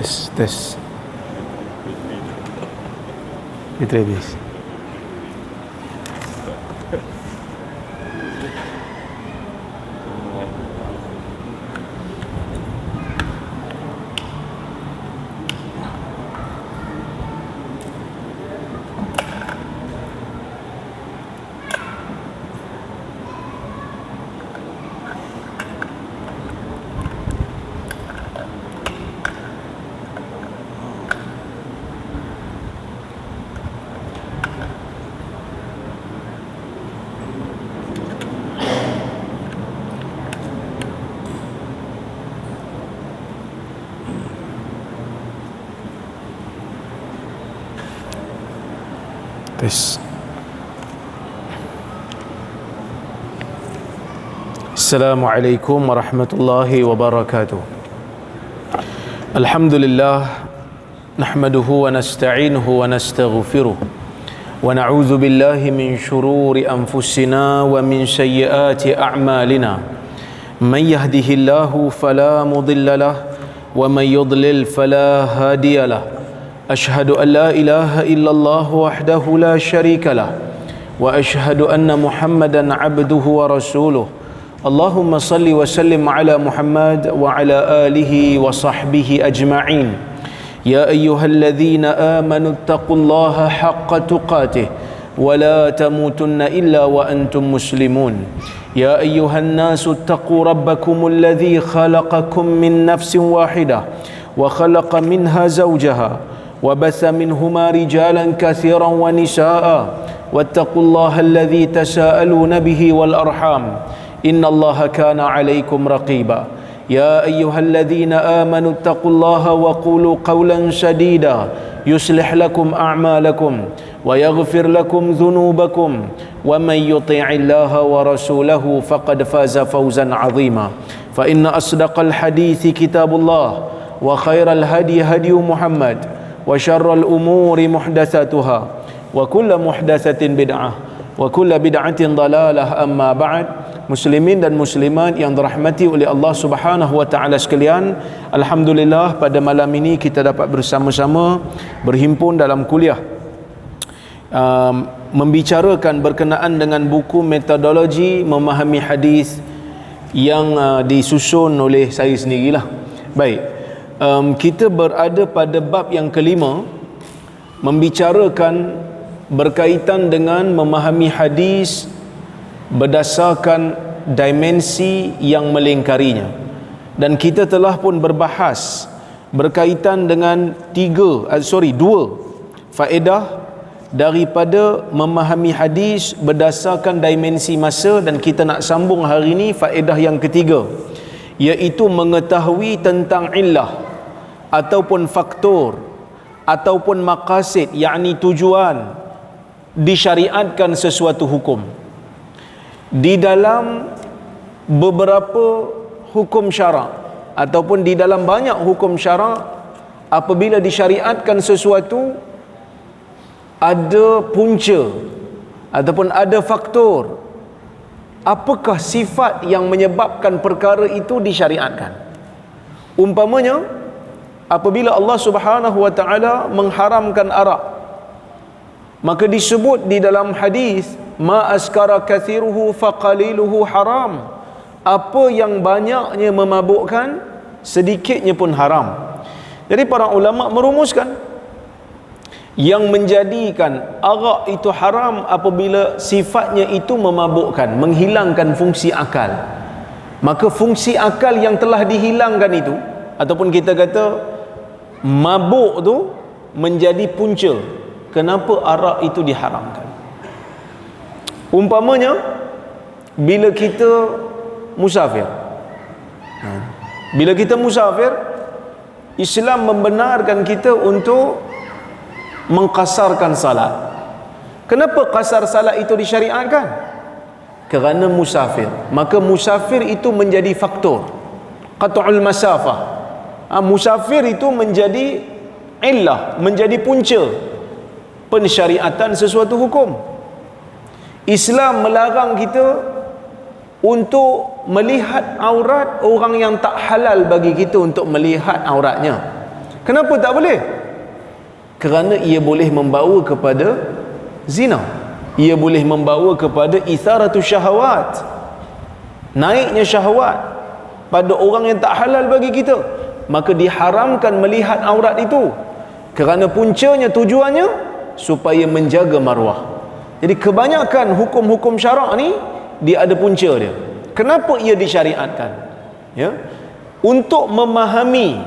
Tes. Bateri habis. Tes. Assalamualaikum warahmatullahi wabarakatuh. Alhamdulillah nahmaduhu wa nasta'inuhu wa nastaghfiruh wa na'udzu billahi min shururi anfusina wa min sayyiati a'malina. Man yahdihillahu fala mudilla lahu wa man yudlil fala hadiya lahu. أشهد أن لا إله إلا الله وحده لا شريك له وأشهد أن محمدا عبده ورسوله اللهم صل وسلم على محمد وعلى آله وصحبه أجمعين يا أيها الذين آمنوا اتقوا الله حق تقاته ولا تموتن إلا وأنتم مسلمون يا أيها الناس اتقوا ربكم الذي خلقكم من نفس واحدة وخلق منها زوجها وبث منهما رجالا كثيرا ونساء واتقوا الله الذي تساءلون به والأرحام إن الله كان عليكم رقيبا يا أيها الذين آمنوا اتقوا الله وقولوا قولا سديدا يصلح لكم أعمالكم ويغفر لكم ذنوبكم ومن يطيع الله ورسوله فقد فاز فوزا عظيما فإن أصدق الحديث كتاب الله وخير الهدي هدي محمد وشر الأمور محدثاتها وكل محدثة بدعة وكل بدعة ضلالة أما بعد. Muslimin dan muslimat yang dirahmati oleh Allah Subhanahu wa taala sekalian, alhamdulillah pada malam ini kita dapat bersama-sama berhimpun dalam kuliah membicarakan berkenaan dengan buku metodologi memahami hadis yang disusun oleh saya sendirilah. Baik. Kita berada pada bab yang kelima, membicarakan berkaitan dengan memahami hadis berdasarkan dimensi yang melingkarinya. Dan kita telah pun berbahas berkaitan dengan dua faedah daripada memahami hadis berdasarkan dimensi masa, dan kita nak sambung hari ini faedah yang ketiga, iaitu mengetahui tentang illah ataupun faktor ataupun maqasid, yakni tujuan disyariatkan sesuatu hukum. Di dalam beberapa hukum syarak ataupun di dalam banyak hukum syarak, apabila disyariatkan sesuatu, ada punca ataupun ada faktor, apakah sifat yang menyebabkan perkara itu disyariatkan. Umpamanya, apabila Allah Subhanahu wa taala mengharamkan arak, maka disebut di dalam hadis, ma askara kathiruhu faqaliluhu haram. Apa yang banyaknya memabukkan, sedikitnya pun haram. Jadi para ulama merumuskan yang menjadikan arak itu haram apabila sifatnya itu memabukkan, menghilangkan fungsi akal. Maka fungsi akal yang telah dihilangkan itu, ataupun kita kata mabuk tu, menjadi punca kenapa arak itu diharamkan. Umpamanya bila kita musafir, Islam membenarkan kita untuk mengqasarkan salat. Kenapa qasar salat itu disyariatkan? Kerana musafir. Maka musafir itu menjadi faktor qat'ul masafah. Musafir itu menjadi illah, menjadi punca pensyariatan sesuatu hukum. Islam melarang kita untuk melihat aurat orang yang tak halal bagi kita untuk melihat auratnya. Kenapa tak boleh? Kerana ia boleh membawa kepada zina. Ia boleh membawa kepada itharatu syahwat, naiknya syahwat pada orang yang tak halal bagi kita. Maka diharamkan melihat aurat itu, kerana puncanya, tujuannya supaya menjaga maruah. Jadi kebanyakan hukum-hukum syarak ni dia ada punca dia. Kenapa ia disyariatkan? Ya, untuk memahami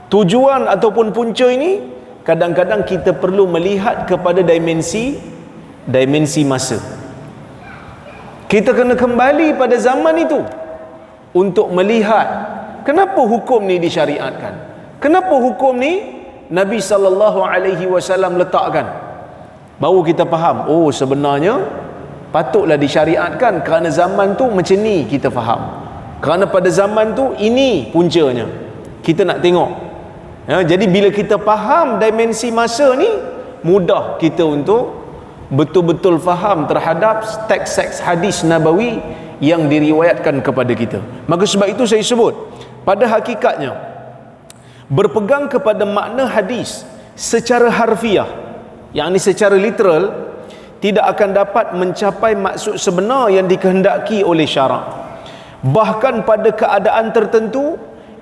tujuan ataupun punca ini, kadang-kadang kita perlu melihat kepada dimensi masa. Kita kena kembali pada zaman itu untuk melihat kenapa hukum ni disyariatkan. Kenapa hukum ni Nabi SAW letakkan. Baru kita faham, oh sebenarnya patutlah disyariatkan kerana zaman tu macam ni, kita faham. Kerana pada zaman tu ini puncanya. Kita nak tengok. Ya, jadi bila kita faham dimensi masa ni, mudah kita untuk betul-betul faham terhadap teks-teks hadis nabawi yang diriwayatkan kepada kita. Maka sebab itu saya sebut, pada hakikatnya berpegang kepada makna hadis secara harfiah, yakni secara literal, tidak akan dapat mencapai maksud sebenar yang dikehendaki oleh syarak. Bahkan pada keadaan tertentu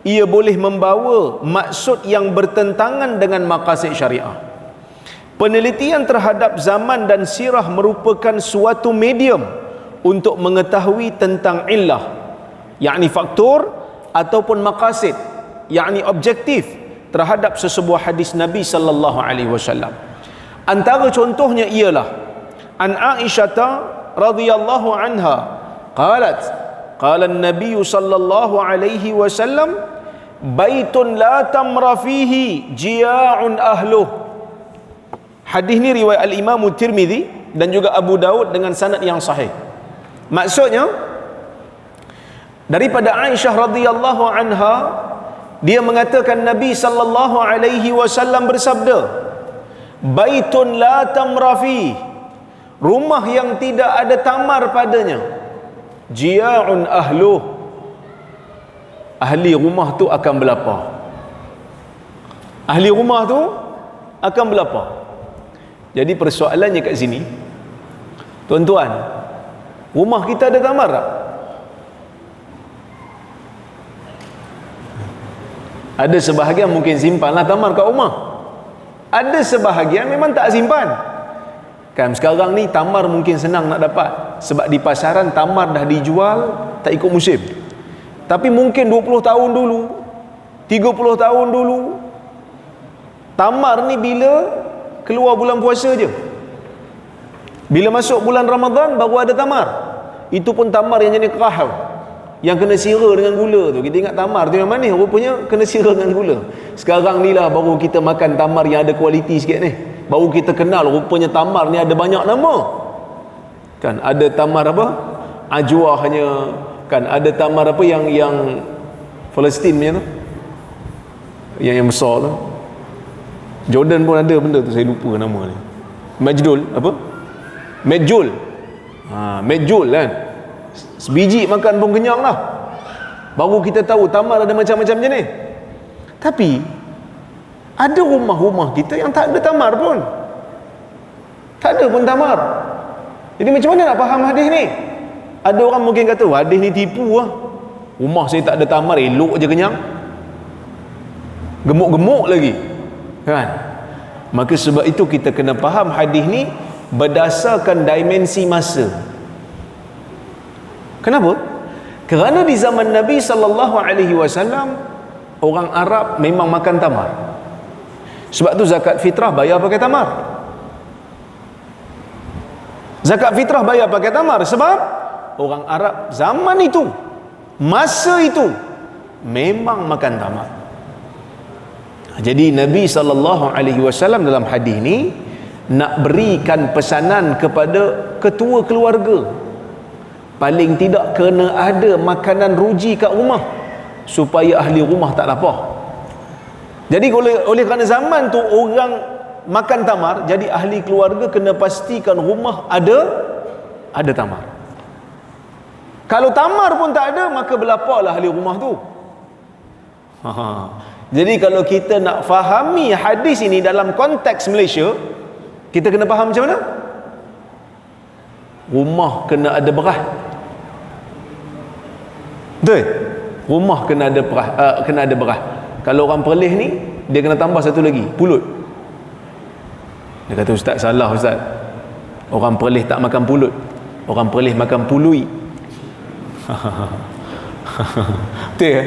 ia boleh membawa maksud yang bertentangan dengan maqasid syariah. Penelitian terhadap zaman dan sirah merupakan suatu medium untuk mengetahui tentang illah, yakni faktor, ataupun maqasid, yakni objektif terhadap sesebuah hadis Nabi sallallahu alaihi wasallam. Antara contohnya ialah an Aisyah radhiyallahu anha qalat qala an-nabiy sallallahu alaihi wasallam baitun la tamra fihi jia'un ahluh. Hadis ni riwayat al-Imam Tirmizi dan juga Abu Daud dengan sanad yang sahih. Maksudnya daripada Aisyah radhiyallahu anha, dia mengatakan Nabi sallallahu alaihi wasallam bersabda, baitun la tamra fi, rumah yang tidak ada tamar padanya, jia'un ahluh, ahli rumah tu akan berlapar. Ahli rumah tu akan berlapar. Jadi persoalannya kat sini, tuan-tuan, rumah kita ada tamar tak? Ada sebahagian mungkin simpanlah tamar kat rumah. Ada sebahagian memang tak simpan. Kan sekarang ni tamar mungkin senang nak dapat, sebab di pasaran tamar dah dijual tak ikut musim. Tapi mungkin 20 tahun dulu, 30 tahun dulu, tamar ni bila keluar bulan puasa je. Bila masuk bulan Ramadan baru ada tamar. Itu pun tamar yang jenis kahal, yang kena sira dengan gula tu. Kita ingat tamar tu yang manis, rupanya kena sira dengan gula. Sekarang ni lah baru kita makan tamar yang ada kualiti sikit ni. Baru kita kenal rupanya tamar ni ada banyak nama. Kan ada tamar apa? Ajwahnya, kan ada tamar apa yang Palestin punya tu. Yang besar tu. Jordan pun ada benda tu, saya lupa nama ni. Majdul apa? Medjul. Medjul kan. Sebiji makan pun kenyang lah. Baru kita tahu tamar ada macam-macam jenis. Tapi ada rumah-rumah kita yang tak ada tamar pun. Tak ada pun tamar. Jadi macam mana nak faham hadis ni? Ada orang mungkin kata, hadis ni tipu lah. Rumah saya tak ada tamar, elok je kenyang. Gemuk-gemuk lagi. Kan? Maka sebab itu kita kena faham hadis ni berdasarkan dimensi masa. Kenapa? Kerana di zaman Nabi sallallahu alaihi wasallam orang Arab memang makan tamar. Sebab tu zakat fitrah bayar pakai tamar. Zakat fitrah bayar pakai tamar sebab orang Arab zaman itu, masa itu memang makan tamar. Jadi Nabi SAW dalam hadis ni nak berikan pesanan kepada ketua keluarga, paling tidak kena ada makanan ruji kat rumah supaya ahli rumah tak lapar. Jadi oleh kerana zaman tu orang makan tamar, jadi ahli keluarga kena pastikan rumah ada tamar. Kalau tamar pun tak ada, maka berlaparlah ahli rumah tu. Jadi kalau kita nak fahami hadis ini dalam konteks Malaysia, kita kena faham macam mana? Rumah kena ada berah. Betul? Rumah kena ada berah, kena ada berah. Kalau orang Perlis ni, dia kena tambah satu lagi, pulut. Dia kata, ustaz salah ustaz. Orang Perlis tak makan pulut. Orang Perlis makan pului. Betul ya?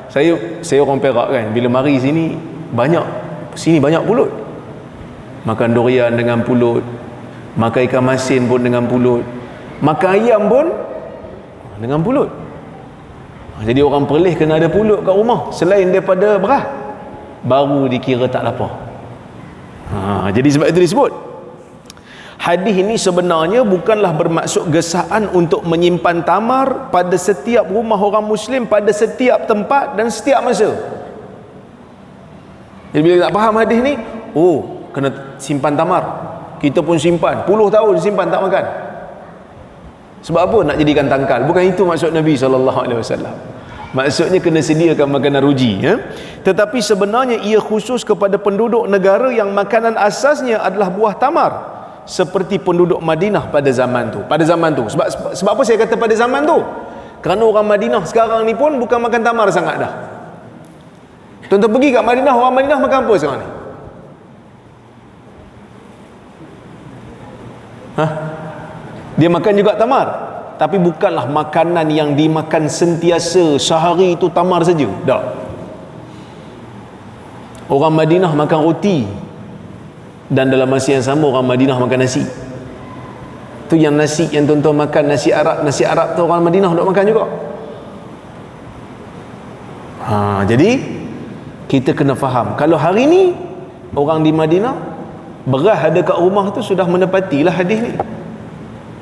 Saya orang Perak kan, bila mari sini banyak pulut. Makan durian dengan pulut, makan ikan masin pun dengan pulut, makan ayam pun dengan pulut. Jadi orang Perlis kena ada pulut kat rumah selain daripada berah, baru dikira tak lapar. Jadi sebab itu disebut hadis ini sebenarnya bukanlah bermaksud gesaan untuk menyimpan tamar pada setiap rumah orang Muslim, pada setiap tempat dan setiap masa. Jadi bila tak faham hadis ni, kena simpan tamar. Kita pun simpan puluh tahun, simpan tak makan. Sebab apa? Nak jadikan tangkal. Bukan itu maksud Nabi SAW. Maksudnya kena sediakan makanan ruji, ya? Tetapi sebenarnya ia khusus kepada penduduk negara yang makanan asasnya adalah buah tamar, seperti penduduk Madinah pada zaman tu. Sebab apa saya kata pada zaman tu? Kerana orang Madinah sekarang ni pun bukan makan tamar sangat dah. Tuan-tuan pergi kat Madinah, orang Madinah makan apa sekarang ni? Dia makan juga tamar, tapi bukanlah makanan yang dimakan sentiasa sehari itu tamar saja. Tak. Orang Madinah makan roti, dan dalam masa yang sama orang Madinah makan nasi. Tu yang nasi yang tuan-tuan makan, nasi Arab tu orang Madinah duk makan juga. Jadi kita kena faham, kalau hari ni orang di Madinah beras ada kat rumah tu sudah menepatilah hadis ni.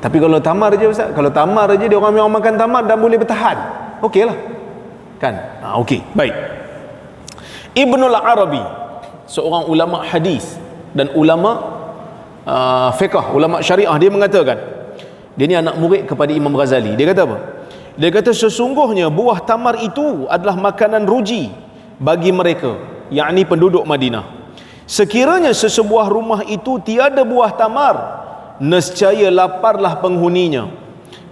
Tapi kalau tamar je ustaz, kalau tamar je dia orang yang makan tamar dan boleh bertahan, okeylah kan? Okey, baik. Ibnul Arabi, seorang ulama hadis dan ulama fiqh, ulama syariah, dia mengatakan, dia ni anak murid kepada Imam Ghazali. Dia kata apa? Dia kata sesungguhnya buah tamar itu adalah makanan ruji bagi mereka, yakni penduduk Madinah. Sekiranya sesebuah rumah itu tiada buah tamar, nescaya laparlah penghuninya.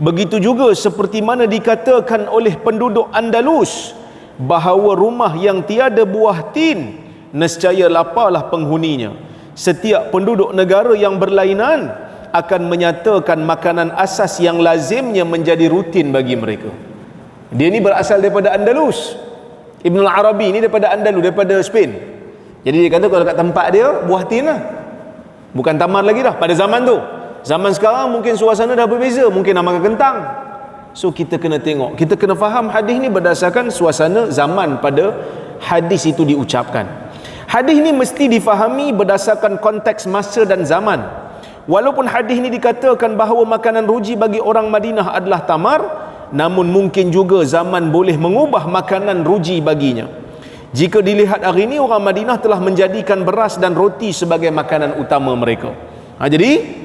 Begitu juga seperti mana dikatakan oleh penduduk Andalus bahawa rumah yang tiada buah tin, nescaya laparlah penghuninya. Setiap penduduk negara yang berlainan akan menyatakan makanan asas yang lazimnya menjadi rutin bagi mereka. Dia ni berasal daripada Andalus. Ibnul Arabi ni daripada Andalus, daripada Spain. Jadi dia kata kalau kat tempat dia buah tin lah, bukan tamar lagi dah pada zaman tu. Zaman sekarang mungkin suasana dah berbeza, mungkin nak makan kentang. So kita kena tengok, kita kena faham hadis ni berdasarkan suasana zaman pada hadis itu diucapkan. Hadis ni mesti difahami berdasarkan konteks masa dan zaman. Walaupun hadis ni dikatakan bahawa makanan ruji bagi orang Madinah adalah tamar, namun mungkin juga zaman boleh mengubah makanan ruji baginya. Jika dilihat hari ini, orang Madinah telah menjadikan beras dan roti sebagai makanan utama mereka. Jadi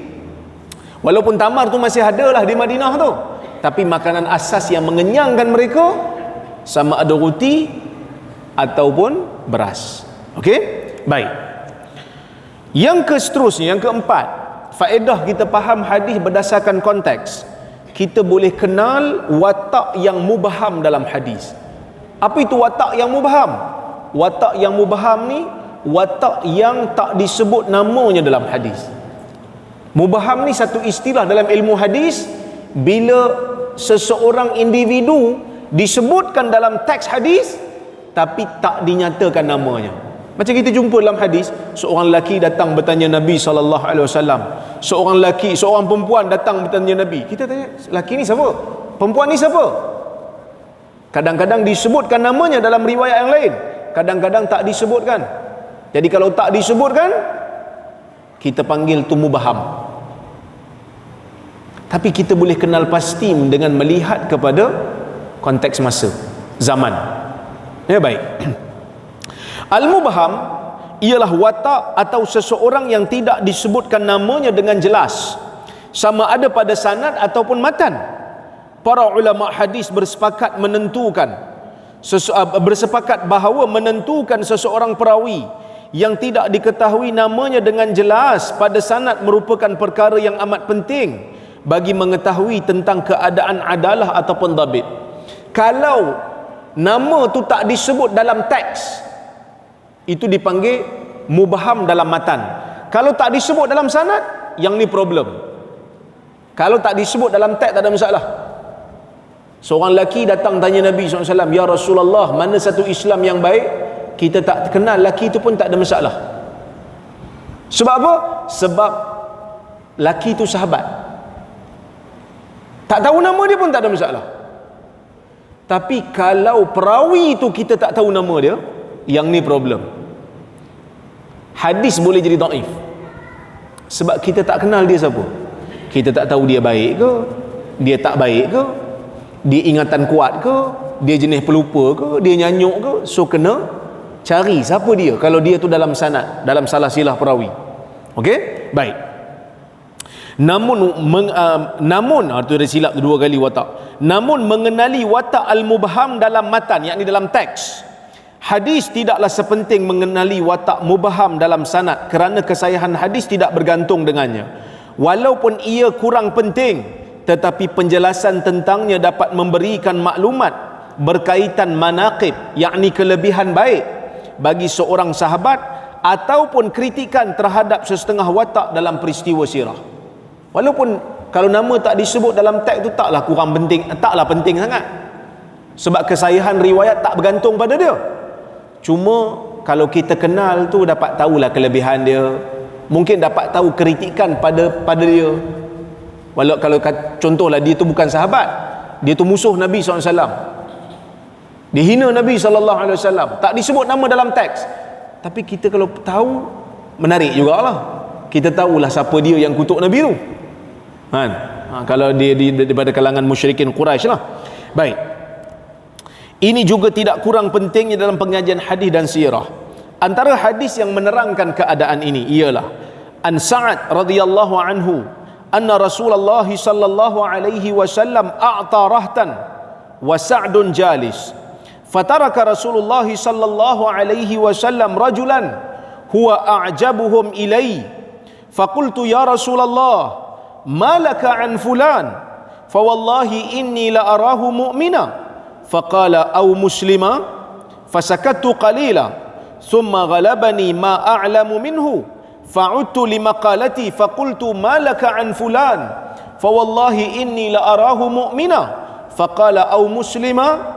walaupun tamar tu masih ada lah di Madinah tu, tapi makanan asas yang mengenyangkan mereka sama ada roti ataupun beras. Okey? Baik. Yang seterusnya, yang keempat, faedah kita faham hadis berdasarkan konteks. Kita boleh kenal watak yang mubham dalam hadis. Apa itu watak yang mubham? Watak yang mubham ni watak yang tak disebut namanya dalam hadis. Mubham ni satu istilah dalam ilmu hadis bila seseorang individu disebutkan dalam teks hadis tapi tak dinyatakan namanya. Macam kita jumpa dalam hadis, seorang lelaki datang bertanya Nabi SAW, seorang perempuan datang bertanya Nabi. Kita tanya, lelaki ni siapa? Perempuan ni siapa? Kadang-kadang disebutkan namanya dalam riwayat yang lain, kadang-kadang tak disebutkan. Jadi kalau tak disebutkan, kita panggil tu mubham. Tapi kita boleh kenal pasti dengan melihat kepada konteks masa, zaman. Ya, baik. Al-mubham ialah watak atau seseorang yang tidak disebutkan namanya dengan jelas, sama ada pada sanad ataupun matan. Para ulama hadis bersepakat menentukan bersepakat bahawa menentukan seseorang perawi yang tidak diketahui namanya dengan jelas pada sanad merupakan perkara yang amat penting bagi mengetahui tentang keadaan adalah ataupun dhabit. Kalau nama tu tak disebut dalam teks, itu dipanggil mubham dalam matan. Kalau tak disebut dalam sanad, yang ni problem. Kalau tak disebut dalam teks, tak ada masalah. Seorang lelaki datang tanya Nabi SAW, "Ya Rasulullah, mana satu Islam yang baik?" Kita tak kenal lelaki itu pun tak ada masalah. Sebab apa? Sebab lelaki itu sahabat. Tak tahu nama dia pun tak ada masalah. Tapi kalau perawi itu kita tak tahu nama dia, yang ni problem. Hadis boleh jadi dhaif sebab kita tak kenal dia siapa. Kita tak tahu dia baik ke, dia tak baik ke, dia ingatan kuat ke, dia jenis pelupa ke, dia nyanyuk ke. So kena cari siapa dia kalau dia tu dalam sanad, dalam salah silah perawi. Okey? Baik. Namun itu ada silap dua kali watak. Namun mengenali watak al-mubham dalam matan, yakni dalam teks. Hadis tidaklah sepenting mengenali watak mubham dalam sanad kerana kesahihan hadis tidak bergantung dengannya. Walaupun ia kurang penting, tetapi penjelasan tentangnya dapat memberikan maklumat berkaitan manaqib, yakni kelebihan baik bagi seorang sahabat, ataupun kritikan terhadap sesetengah watak dalam peristiwa sirah. Walaupun kalau nama tak disebut dalam teks tu taklah kurang penting, taklah penting sangat, sebab kesahihan riwayat tak bergantung pada dia. Cuma kalau kita kenal tu, dapat tahulah kelebihan dia, mungkin dapat tahu kritikan pada dia. Walau kalau contohlah dia tu bukan sahabat, dia tu musuh Nabi SAW, dia hina Nabi SAW, tak disebut nama dalam teks, tapi kita kalau tahu, menarik jugalah. Kita tahulah siapa dia yang kutuk Nabi tu kan? Kalau dia daripada kalangan musyrikin Quraisy lah. Baik, ini juga tidak kurang pentingnya dalam pengajian hadis dan sirah. Antara hadis yang menerangkan keadaan ini ialah an Sa'ad radhiyallahu anhu anna Rasulullah sallallahu alaihi wasallam a'ta rahtan wa Sa'dun jalis, fataraka Rasulullah sallallahu alaihi wasallam rajulan huwa a'jabuhum ilai, faqultu ya Rasulullah ma laka an fulan, fa wallahi inni la arahu mu'mina, faqala aw muslima, fasakattu qalila thumma ghalabani ma a'lamu minhu, fa'udtu limaqalati faqultu ma laka an fulan, fa wallahi inni la arahu mu'mina, faqala aw muslima,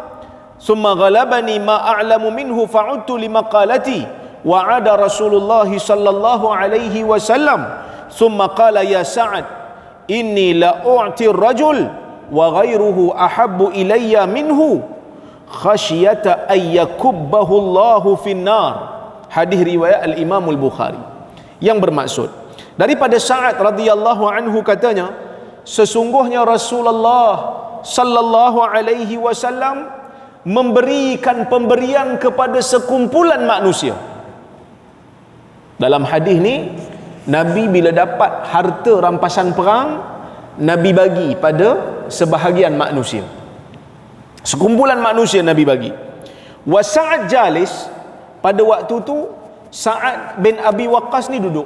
thumma ghalabani ma a'lamu minhu, fa'udtu limaqalati, wa 'ada Rasulullah sallallahu alaihi wasallam, thumma qala ya Sa'ad inni la u'ti ar-rajul wa ghayruhu ahabbu ilayya minhu khasyata ay yakubbahu Allahu fin-nar. Hadis riwayat al-Imam al-Bukhari, yang bermaksud daripada Sa'ad radhiyallahu anhu, katanya sesungguhnya Rasulullah sallallahu alaihi wasallam memberikan pemberian kepada sekumpulan manusia. Dalam hadis ni, Nabi bila dapat harta rampasan perang, Nabi bagi pada sebahagian manusia, sekumpulan manusia Nabi bagi. Wa Sa'ad jalis, pada waktu tu Sa'ad bin Abi Waqqas ni duduk.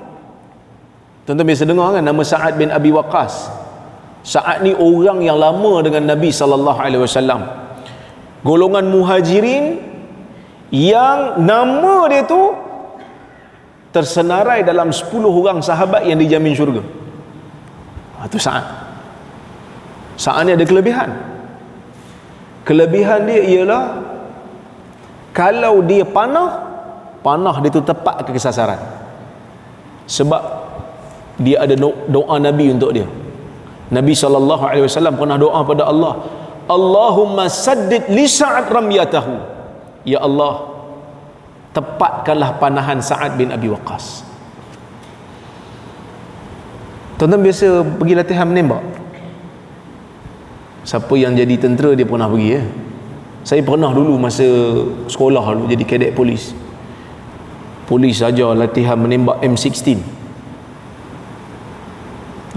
Tuan-tuan biasa dengar kan nama Sa'ad bin Abi Waqqas? Sa'ad ni orang yang lama dengan Nabi sallallahu alaihi wasallam, golongan muhajirin yang nama dia tu tersenarai dalam 10 orang sahabat yang dijamin syurga. Itu Sa'ad. Sa'ad ni ada kelebihan. Kelebihan dia ialah kalau dia panah dia tu tepat ke sasaran. Sebab dia ada doa Nabi untuk dia. Nabi SAW pernah doa pada Allah, Allahumma saddid li Sa'ad ramyatahu, ya Allah, tepatkanlah panahan Sa'ad bin Abi Waqqas. Tuan-tuan biasa pergi latihan menembak? Siapa yang jadi tentera dia pernah pergi Saya pernah dulu masa sekolah dulu jadi kadet polis. Polis ajar latihan menembak M16.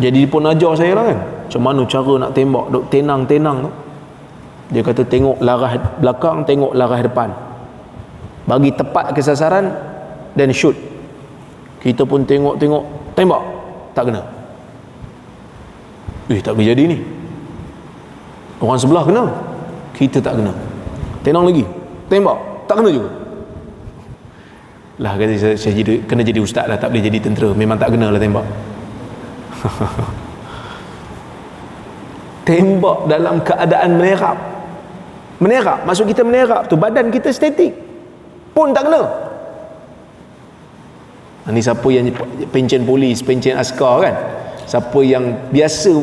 Jadi dia pun ajar saya lah kan, macam mana cara nak tembak, duk tenang-tenang tu. Dia kata tengok larah belakang, tengok larah depan, bagi tepat ke sasaran dan shoot. Kita pun tengok, tembak, tak kena. Tak boleh jadi ni. Orang sebelah kena, kita tak kena. Tenang lagi, tembak, tak kena juga. Lah kata saya kena jadi ustaz lah, tak boleh jadi tentera. Memang tak kena lah tembak. Tembak dalam keadaan menerap, maksud kita menerap tu badan kita statik pun tak kena. Ni siapa yang pencen polis, pencen askar kan, siapa yang biasa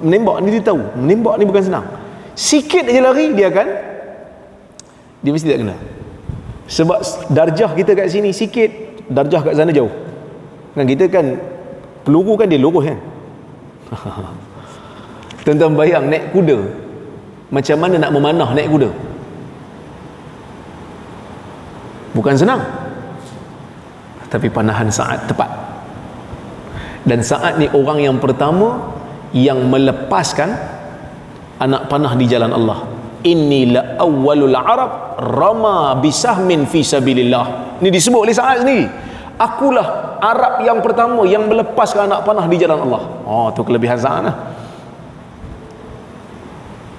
menembak ni, dia tahu menembak ni bukan senang. Sikit aja lari dia mesti tak kena. Sebab darjah kita kat sini sikit, darjah kat sana jauh kan. Kita kan peluru kan dia lurus kan. Tuan-tuan bayang naik kuda, macam mana nak memanah naik kuda? Bukan senang. Tapi panahan Sa'ad tepat. Dan Sa'ad ni orang yang pertama yang melepaskan anak panah di jalan Allah. Inni la awwalul Arab rama bisahmin fi sabilillah. Ni disebut oleh Sa'ad sendiri. Akulah Arab yang pertama yang melepaskan anak panah di jalan Allah. Tu kelebihan Sa'ad lah.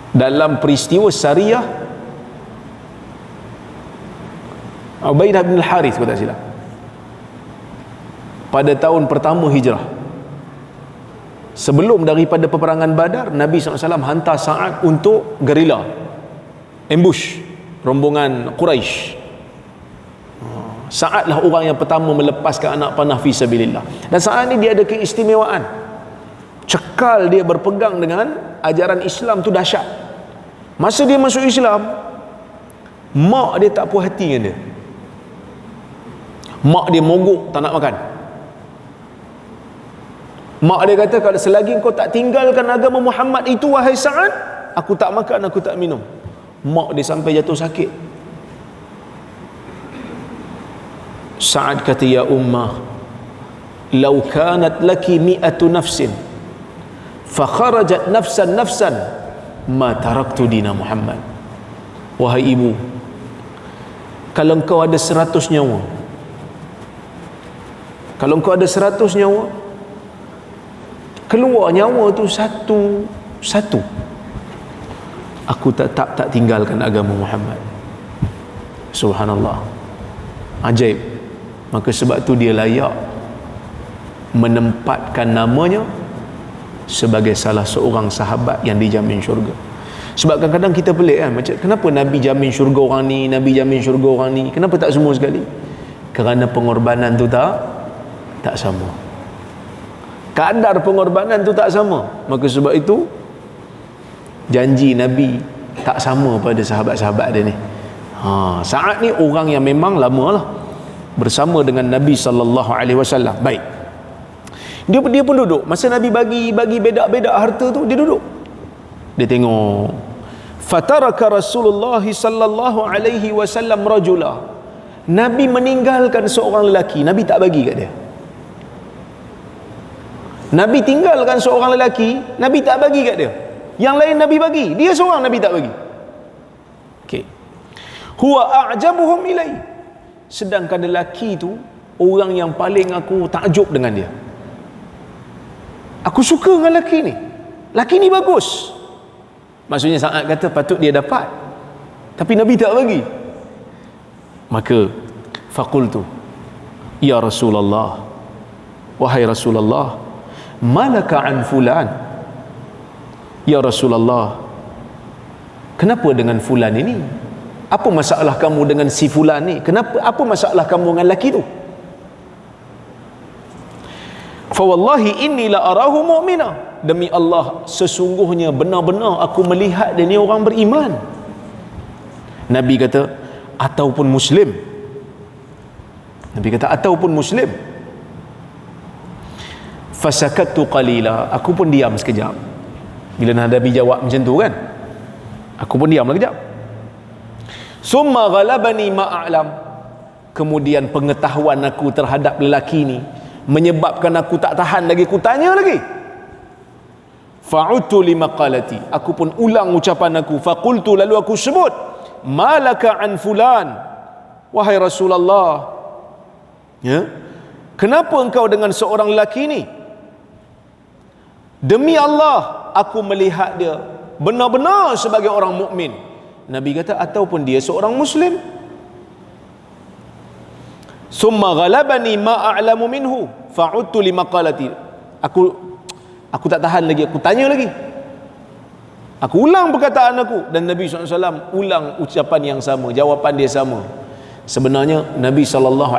Dalam peristiwa Sariyah Ubaidah bin Al-Harith, kalau tak silap, pada tahun pertama hijrah, sebelum daripada peperangan Badar, Nabi SAW hantar Sa'ad untuk gerila, ambush rombongan Quraisy. Sa'ad lah orang yang pertama melepaskan anak panah fi sabilillah. Dan Sa'ad ni dia ada keistimewaan, cekal dia berpegang dengan ajaran Islam tu dahsyat. Masa dia masuk Islam, mak dia tak puas hati dengan dia. Mak dia mogok, tak nak makan. Mak dia kata, kalau selagi kau tak tinggalkan agama Muhammad itu, wahai Sa'ad, aku tak makan, aku tak minum. Mak dia sampai jatuh sakit. Sa'ad kata, ya ummah, law kanat laki mi'atu nafsin fa kharajat nafsan ma taraktu dina Muhammad. Wahai ibu, kalau engkau ada 100 nyawa, kalau engkau ada 100 nyawa, keluar nyawa tu satu, aku tak tinggalkan agama Muhammad. Subhanallah, ajaib. Maka sebab tu dia layak menempatkan namanya sebagai salah seorang sahabat yang dijamin syurga. Sebab kadang-kadang kita pelik kan, macam kenapa Nabi jamin syurga orang ni, Nabi jamin syurga orang ni, kenapa tak semua sekali? Kerana pengorbanan tu tak sama, kadar pengorbanan tu tak sama. Maka sebab itu janji Nabi tak sama pada sahabat-sahabat dia ni. Sa'ad ni orang yang memang lama lah bersama dengan Nabi SAW. Baik, dia pun duduk masa Nabi bagi bedak-bedak harta tu, dia duduk, dia tengok. Fataraka Rasulullah sallallahu alaihi wasallam rajula. Nabi meninggalkan seorang lelaki, Nabi tak bagi kat dia. Nabi tinggalkan seorang lelaki, Nabi tak bagi kat dia. Yang lain Nabi bagi, dia seorang Nabi tak bagi. Okey. Huwa a'jabuhum ilai. Sedangkan lelaki tu orang yang paling aku takjub dengan dia. Aku suka dengan lelaki ni. Lelaki ni bagus. Maksudnya Sa'ad kata patut dia dapat, tapi Nabi tak bagi. Maka faqultu, ya Rasulullah, wahai Rasulullah, malaka an fulan. Ya Rasulullah, kenapa dengan fulan ini? Apa masalah kamu dengan si fulan ni? Apa masalah kamu dengan lelaki tu? Fa wallahi inni la arahu mu'mina. Demi Allah, sesungguhnya benar-benar aku melihat dia ni orang beriman. Nabi kata ataupun muslim. Nabi kata ataupun muslim. Fasakattu qalila. Aku pun diam sekejap. Bila Nabi jawab macam tu kan, aku pun diam sekejap. Summa ghalabani ma'alam. Kemudian pengetahuan aku terhadap lelaki ni menyebabkan aku tak tahan lagi, aku tanya lagi. Fa'udtu limaqalati, aku pun ulang ucapan aku. Faqultu, lalu aku sebut, malaka an fulan, wahai Rasulullah, ya, kenapa engkau dengan seorang lelaki ni? Demi Allah, aku melihat dia benar-benar sebagai orang mukmin. Nabi kata, ataupun dia seorang muslim. Summa ghalabani ma a'lamu minhu fa'udtu limaqalati, aku tak tahan lagi, aku tanya lagi, aku ulang perkataan aku, dan Nabi SAW ulang ucapan yang sama, jawapan dia sama. Sebenarnya Nabi SAW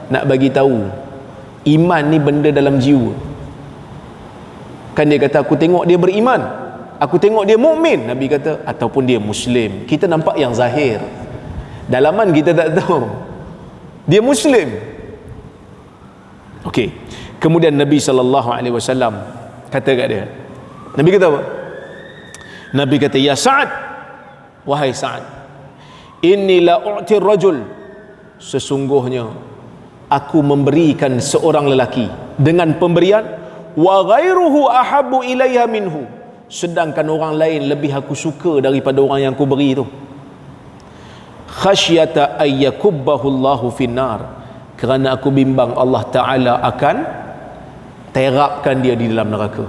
nak bagi tahu iman ni benda dalam jiwa. Kan dia kata, aku tengok dia beriman, aku tengok dia mukmin. Nabi kata, ataupun dia muslim. Kita nampak yang zahir, dalaman kita tak tahu dia muslim. Okey. Kemudian Nabi SAW kata kat dia, Nabi kata apa? Nabi kata, ya Sa'ad, wahai Sa'ad, inni la u'tir rajul, sesungguhnya aku memberikan seorang lelaki dengan pemberian, wa ghairuhu ahabbu ilayya minhu, sedangkan orang lain lebih aku suka daripada orang yang aku beri itu. Khasyata ayyakubbahu Allahu finnar, kerana aku bimbang Allah Ta'ala akan terapkan dia di dalam neraka.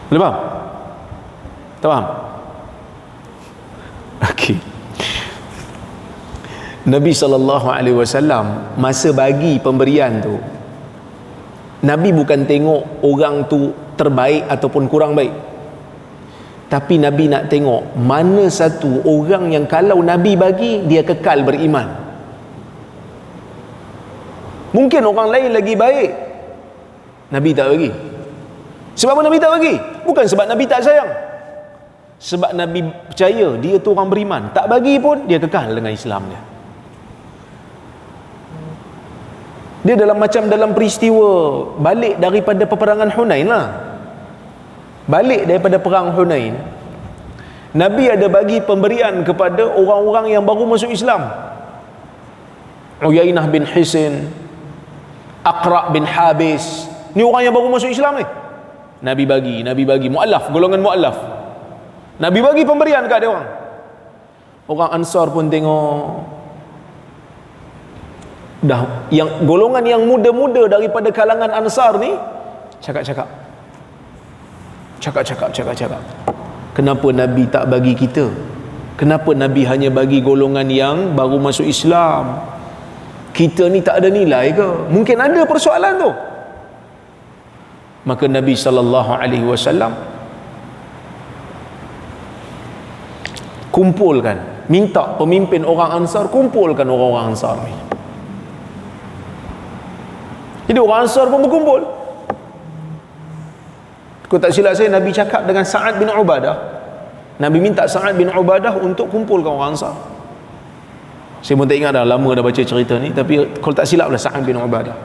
Boleh faham? Tak faham? Okey. Nabi SAW masa bagi pemberian tu, Nabi bukan tengok orang tu terbaik ataupun kurang baik, tapi Nabi nak tengok mana satu orang yang kalau Nabi bagi, dia kekal beriman. Mungkin orang lain lagi baik, Nabi tak bagi. Sebab apa Nabi tak bagi? Bukan sebab Nabi tak sayang, sebab Nabi percaya dia tu orang beriman. Tak bagi pun dia kekal dengan Islam dia. Dia dalam peristiwa balik daripada peperangan Hunain lah. Balik daripada perang Hunain, Nabi ada bagi pemberian kepada orang-orang yang baru masuk Islam. Uyainah bin Hisin, Aqra' bin Habis, ni orang yang baru masuk Islam ni. Nabi bagi mu'allaf, golongan mu'allaf. Nabi bagi pemberian kat dia orang. Orang Ansar pun tengok, dah yang golongan yang muda-muda daripada kalangan Ansar ni cakap-cakap. Kenapa Nabi tak bagi kita? Kenapa Nabi hanya bagi golongan yang baru masuk Islam? Kita ni tak ada nilai ke? Mungkin ada persoalan tu. Maka Nabi SAW kumpulkan, minta pemimpin orang Ansar kumpulkan orang-orang Ansar ni. Jadi orang Ansar pun berkumpul. Kalau tak silap saya, Nabi cakap dengan Sa'ad bin Ubadah. Nabi minta Sa'ad bin Ubadah untuk kumpulkan orang Ansar. Saya pun tak ingat dah, lama dah baca cerita ni, tapi kalau tak silap lah Sa'ad bin Ubadah.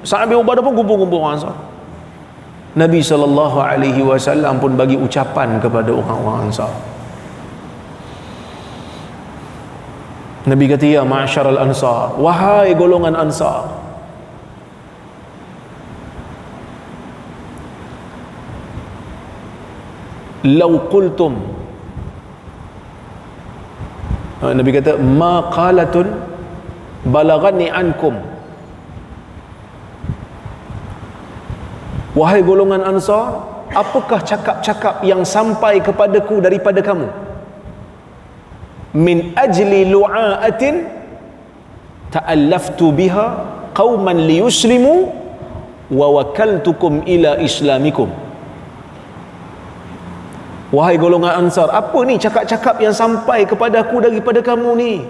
Sa'ad bin Ubadah pun kumpul-kumpul orang Ansar. Nabi SAW pun bagi ucapan kepada orang-orang Ansar. Nabi kata, ya ma'asyaral ansar, wahai golongan Ansar, law qultum, Nabi kata, ma qalatun balagani ankum, wahai golongan Ansar, apakah cakap-cakap yang sampai kepadaku daripada kamu? Min ajli lu'aatin ta'allaftu biha qauman liyuslimu wa wakaltukum ila islamikum. Wahai golongan Ansar, apa ni cakap-cakap yang sampai kepadaku daripada kamu ni?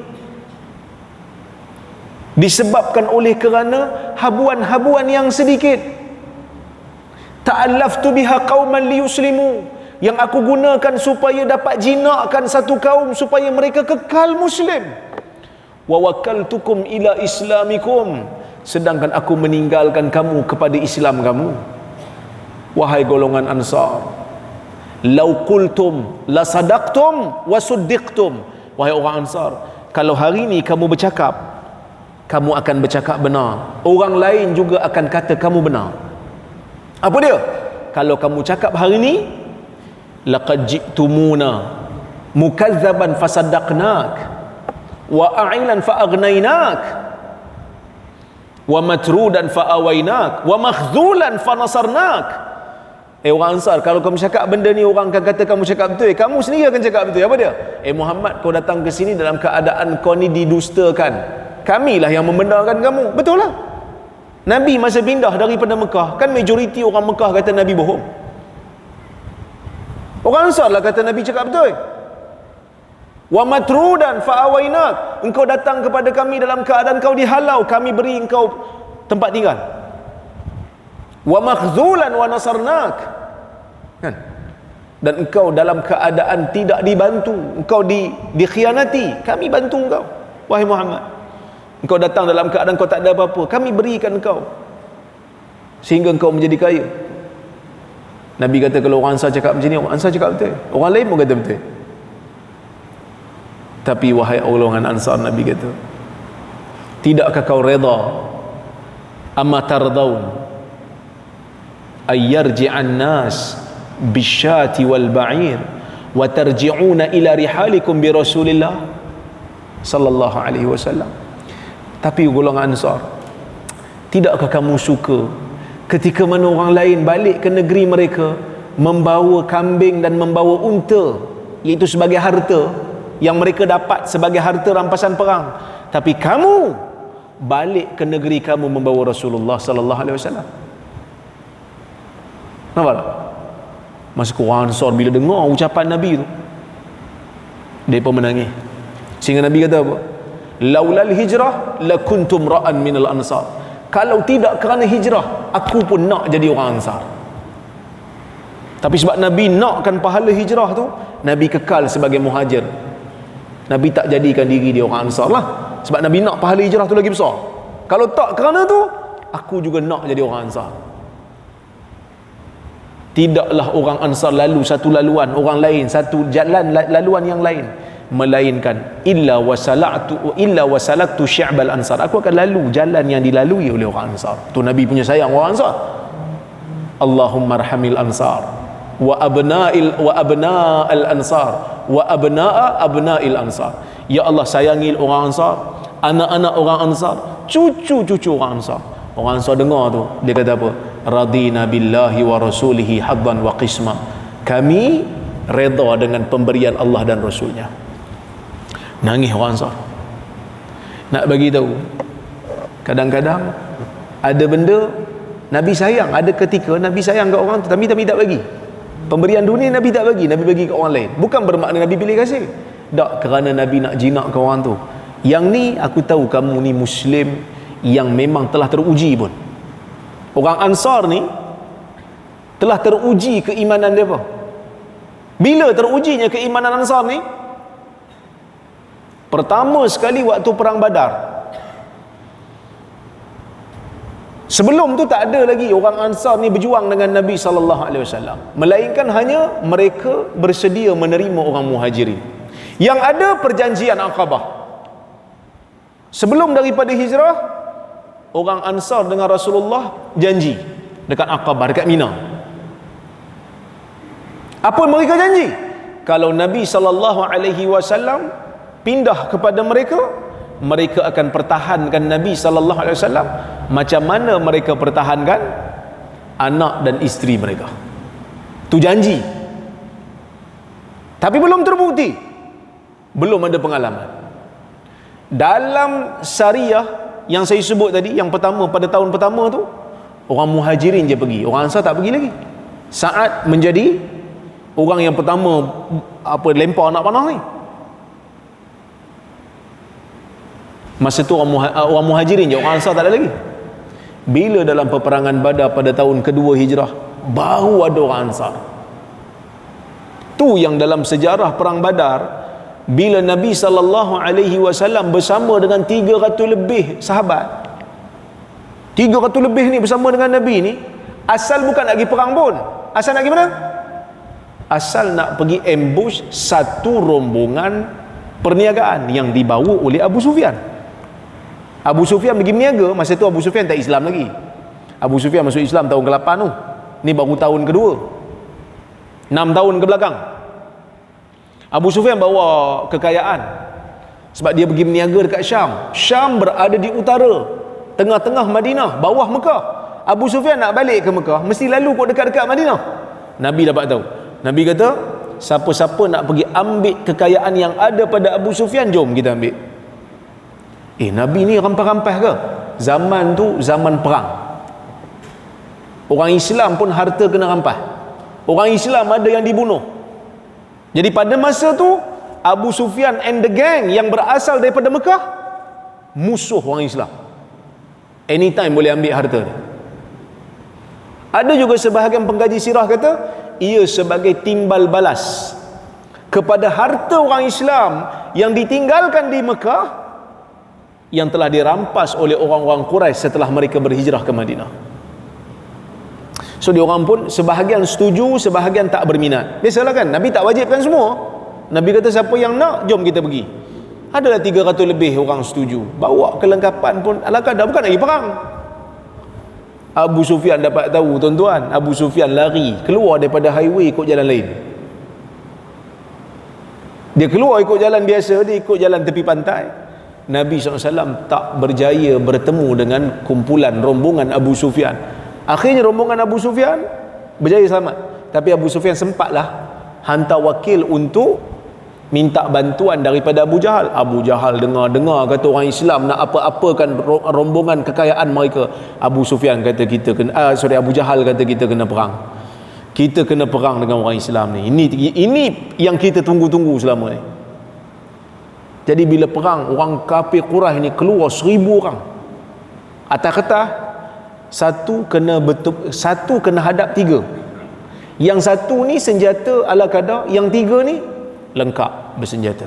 Disebabkan oleh kerana habuan-habuan yang sedikit. Ta'allaftu biha qauman liyuslimu, yang aku gunakan supaya dapat jinakkan satu kaum supaya mereka kekal muslim. Wa wakaltukum ila islamikum, sedangkan aku meninggalkan kamu kepada Islam kamu. Wahai golongan Ansar, lau qultum la sadaqtum wa suddiqtum, wahai orang Ansar, kalau hari ni kamu bercakap, kamu akan bercakap benar. Orang lain juga akan kata kamu benar. Apa dia? Kalau kamu cakap hari ni, laqad ji'tumuna mukazzaban fasaddaqnak wa a'ilan fa'aghnaynak wa matrudan fa'awainak wa makhzulan fanasarnak. Orang Ansar, kalau kamu cakap benda ni orang akan kata kamu cakap betul, kamu sendiri akan cakap betul. Apa dia? Muhammad, kau datang ke sini dalam keadaan kau ni didustakan, kamilah yang membenarkan kamu. Betul lah. Nabi masa pindah daripada Mekah, kan majoriti orang Mekah kata Nabi bohong. Orang Ansar lah kata Nabi cakap betul. Wa matrudan fa'awainak, engkau datang kepada kami dalam keadaan kau dihalau, kami beri engkau tempat tinggal. Wa makhzulan wa nasarnak, kan? Dan engkau dalam keadaan tidak dibantu, engkau dikhianati, kami bantu engkau. Wahai Muhammad, engkau datang dalam keadaan kau tak ada apa-apa, kami berikan engkau sehingga engkau menjadi kaya. Nabi kata kalau orang Ansar cakap macam ni, orang Ansar cakap betul, orang lain pun kata betul. Tapi wahai golongan Ansar, Nabi kata, tidakkah kau reda, amma tardaun ayyarji'an nas bisyati wal ba'ir wa tarji'una ila rihalikum bi Rasulillah sallallahu alaihi wasallam. Tapi golongan Ansar, tidakkah kamu suka ketika mana orang lain balik ke negeri mereka membawa kambing dan membawa unta, iaitu sebagai harta yang mereka dapat sebagai harta rampasan perang, tapi kamu balik ke negeri kamu membawa Rasulullah sallallahu alaihi wasallam? Nampak tak? Masa orang Ansar bila dengar ucapan Nabi tu, mereka menangis. Sehingga Nabi kata apa? Laulal hijrah lakuntum ra'an minal ansar. Kalau tidak kerana hijrah, aku pun nak jadi orang Ansar. Tapi sebab Nabi nakkan pahala hijrah tu, Nabi kekal sebagai muhajir. Nabi tak jadikan diri dia orang Ansar lah, sebab Nabi nak pahala hijrah tu lagi besar. Kalau tak kerana tu, aku juga nak jadi orang Ansar. Tidaklah orang Ansar lalu satu laluan orang lain, satu jalan laluan yang lain, melainkan illa wasalaktu syi'bal ansar, aku akan lalu jalan yang dilalui oleh orang Ansar. Tu Nabi punya sayang orang Ansar. Allahumma arhamil ansar wa abna'al ansar wa abna'il ansar. Ya Allah, sayangi orang Ansar, anak-anak orang Ansar, cucu-cucu orang Ansar. Orang Ansar dengar tu, dia kata apa? Radina billahi wa rasulihi haddan wa qisma. Kami reda dengan pemberian Allah dan Rasulnya. Nangis orang Ansar. Nak bagi tahu, kadang-kadang ada benda Nabi sayang, ada ketika Nabi sayang kat orang tu, tapi tak bagi. Pemberian dunia Nabi tak bagi, Nabi bagi kat orang lain. Bukan bermakna Nabi pilih kasih, tak, kerana Nabi nak jinak ke orang tu. Yang ni aku tahu kamu ni Muslim yang memang telah teruji pun. Orang Ansar ni telah teruji keimanan dia apa? Bila terujinya keimanan Ansar ni? Pertama sekali waktu perang Badar. Sebelum tu tak ada lagi orang Ansar ni berjuang dengan Nabi SAW, melainkan hanya mereka bersedia menerima orang Muhajirin. Yang ada perjanjian Aqabah. Sebelum daripada hijrah, orang Ansar dengan Rasulullah janji dekat Aqabah, dekat Mina. Apa mereka janji? Kalau Nabi SAW pindah kepada mereka, mereka akan pertahankan Nabi SAW macam mana mereka pertahankan anak dan isteri mereka. Tu janji. Tapi belum terbukti, belum ada pengalaman. Dalam Sariyah yang saya sebut tadi, yang pertama pada tahun pertama tu, orang Muhajirin je pergi, orang Ansar tak pergi lagi. Sa'ad menjadi orang yang pertama lempar anak panah ni. Masa tu orang Muhajirin je, orang Ansar tak ada lagi. Bila dalam peperangan Badar pada tahun kedua hijrah, baru ada orang Ansar. Tu yang dalam sejarah perang Badar, bila Nabi SAW bersama dengan 300 lebih sahabat, 300 lebih ni bersama dengan Nabi ni, asal bukan nak pergi perang pun. Asal nak pergi mana? Asal nak pergi ambush satu rombongan perniagaan yang dibawa oleh Abu Sufyan. Abu Sufyan pergi berniaga. Masa tu Abu Sufyan tak Islam lagi. Abu Sufyan masuk Islam tahun ke-8 tu. Ni baru tahun kedua, 6 tahun ke belakang. Abu Sufyan bawa kekayaan sebab dia pergi berniaga dekat Syam. Syam berada di utara, tengah-tengah Madinah, bawah Mekah. Abu Sufyan nak balik ke Mekah, mesti lalu kot dekat-dekat Madinah. Nabi dapat tahu. Nabi kata, siapa-siapa nak pergi ambil kekayaan yang ada pada Abu Sufyan, jom kita ambil. Nabi ni rampas-rampas ke? Zaman tu zaman perang. Orang Islam pun harta kena rampas. Orang Islam ada yang dibunuh. Jadi pada masa tu Abu Sufyan and the gang yang berasal daripada Mekah musuh orang Islam. Anytime boleh ambil harta dia. Ada juga sebahagian pengkaji sirah kata ia sebagai timbal balas kepada harta orang Islam yang ditinggalkan di Mekah yang telah dirampas oleh orang-orang Quraisy setelah mereka berhijrah ke Madinah. So diorang pun sebahagian setuju, sebahagian tak berminat. Biasalah kan, Nabi tak wajibkan semua. Nabi kata siapa yang nak, jom kita pergi. Adalah 300 lebih orang setuju. Bawa kelengkapan pun, ala kadar bukan lagi perang. Abu Sufyan dapat tahu tuan-tuan, Abu Sufyan lari keluar daripada highway ikut jalan lain. Dia keluar ikut jalan biasa, dia ikut jalan tepi pantai. Nabi SAW tak berjaya bertemu dengan kumpulan rombongan Abu Sufyan. Akhirnya rombongan Abu Sufyan berjaya selamat. Tapi Abu Sufyan sempatlah hantar wakil untuk minta bantuan daripada Abu Jahal. Abu Jahal dengar kata orang Islam nak apa-apakan rombongan kekayaan mereka. Abu Sufyan kata kita kena Abu Jahal kata kita kena perang. Kita kena perang dengan orang Islam ni. Ini yang kita tunggu-tunggu selama ni. Jadi bila perang, orang kafir Quraisy ni keluar 1000 orang. Atas kertas satu kena hadap 3. Yang satu ni senjata ala kadar, yang 3 ni lengkap bersenjata.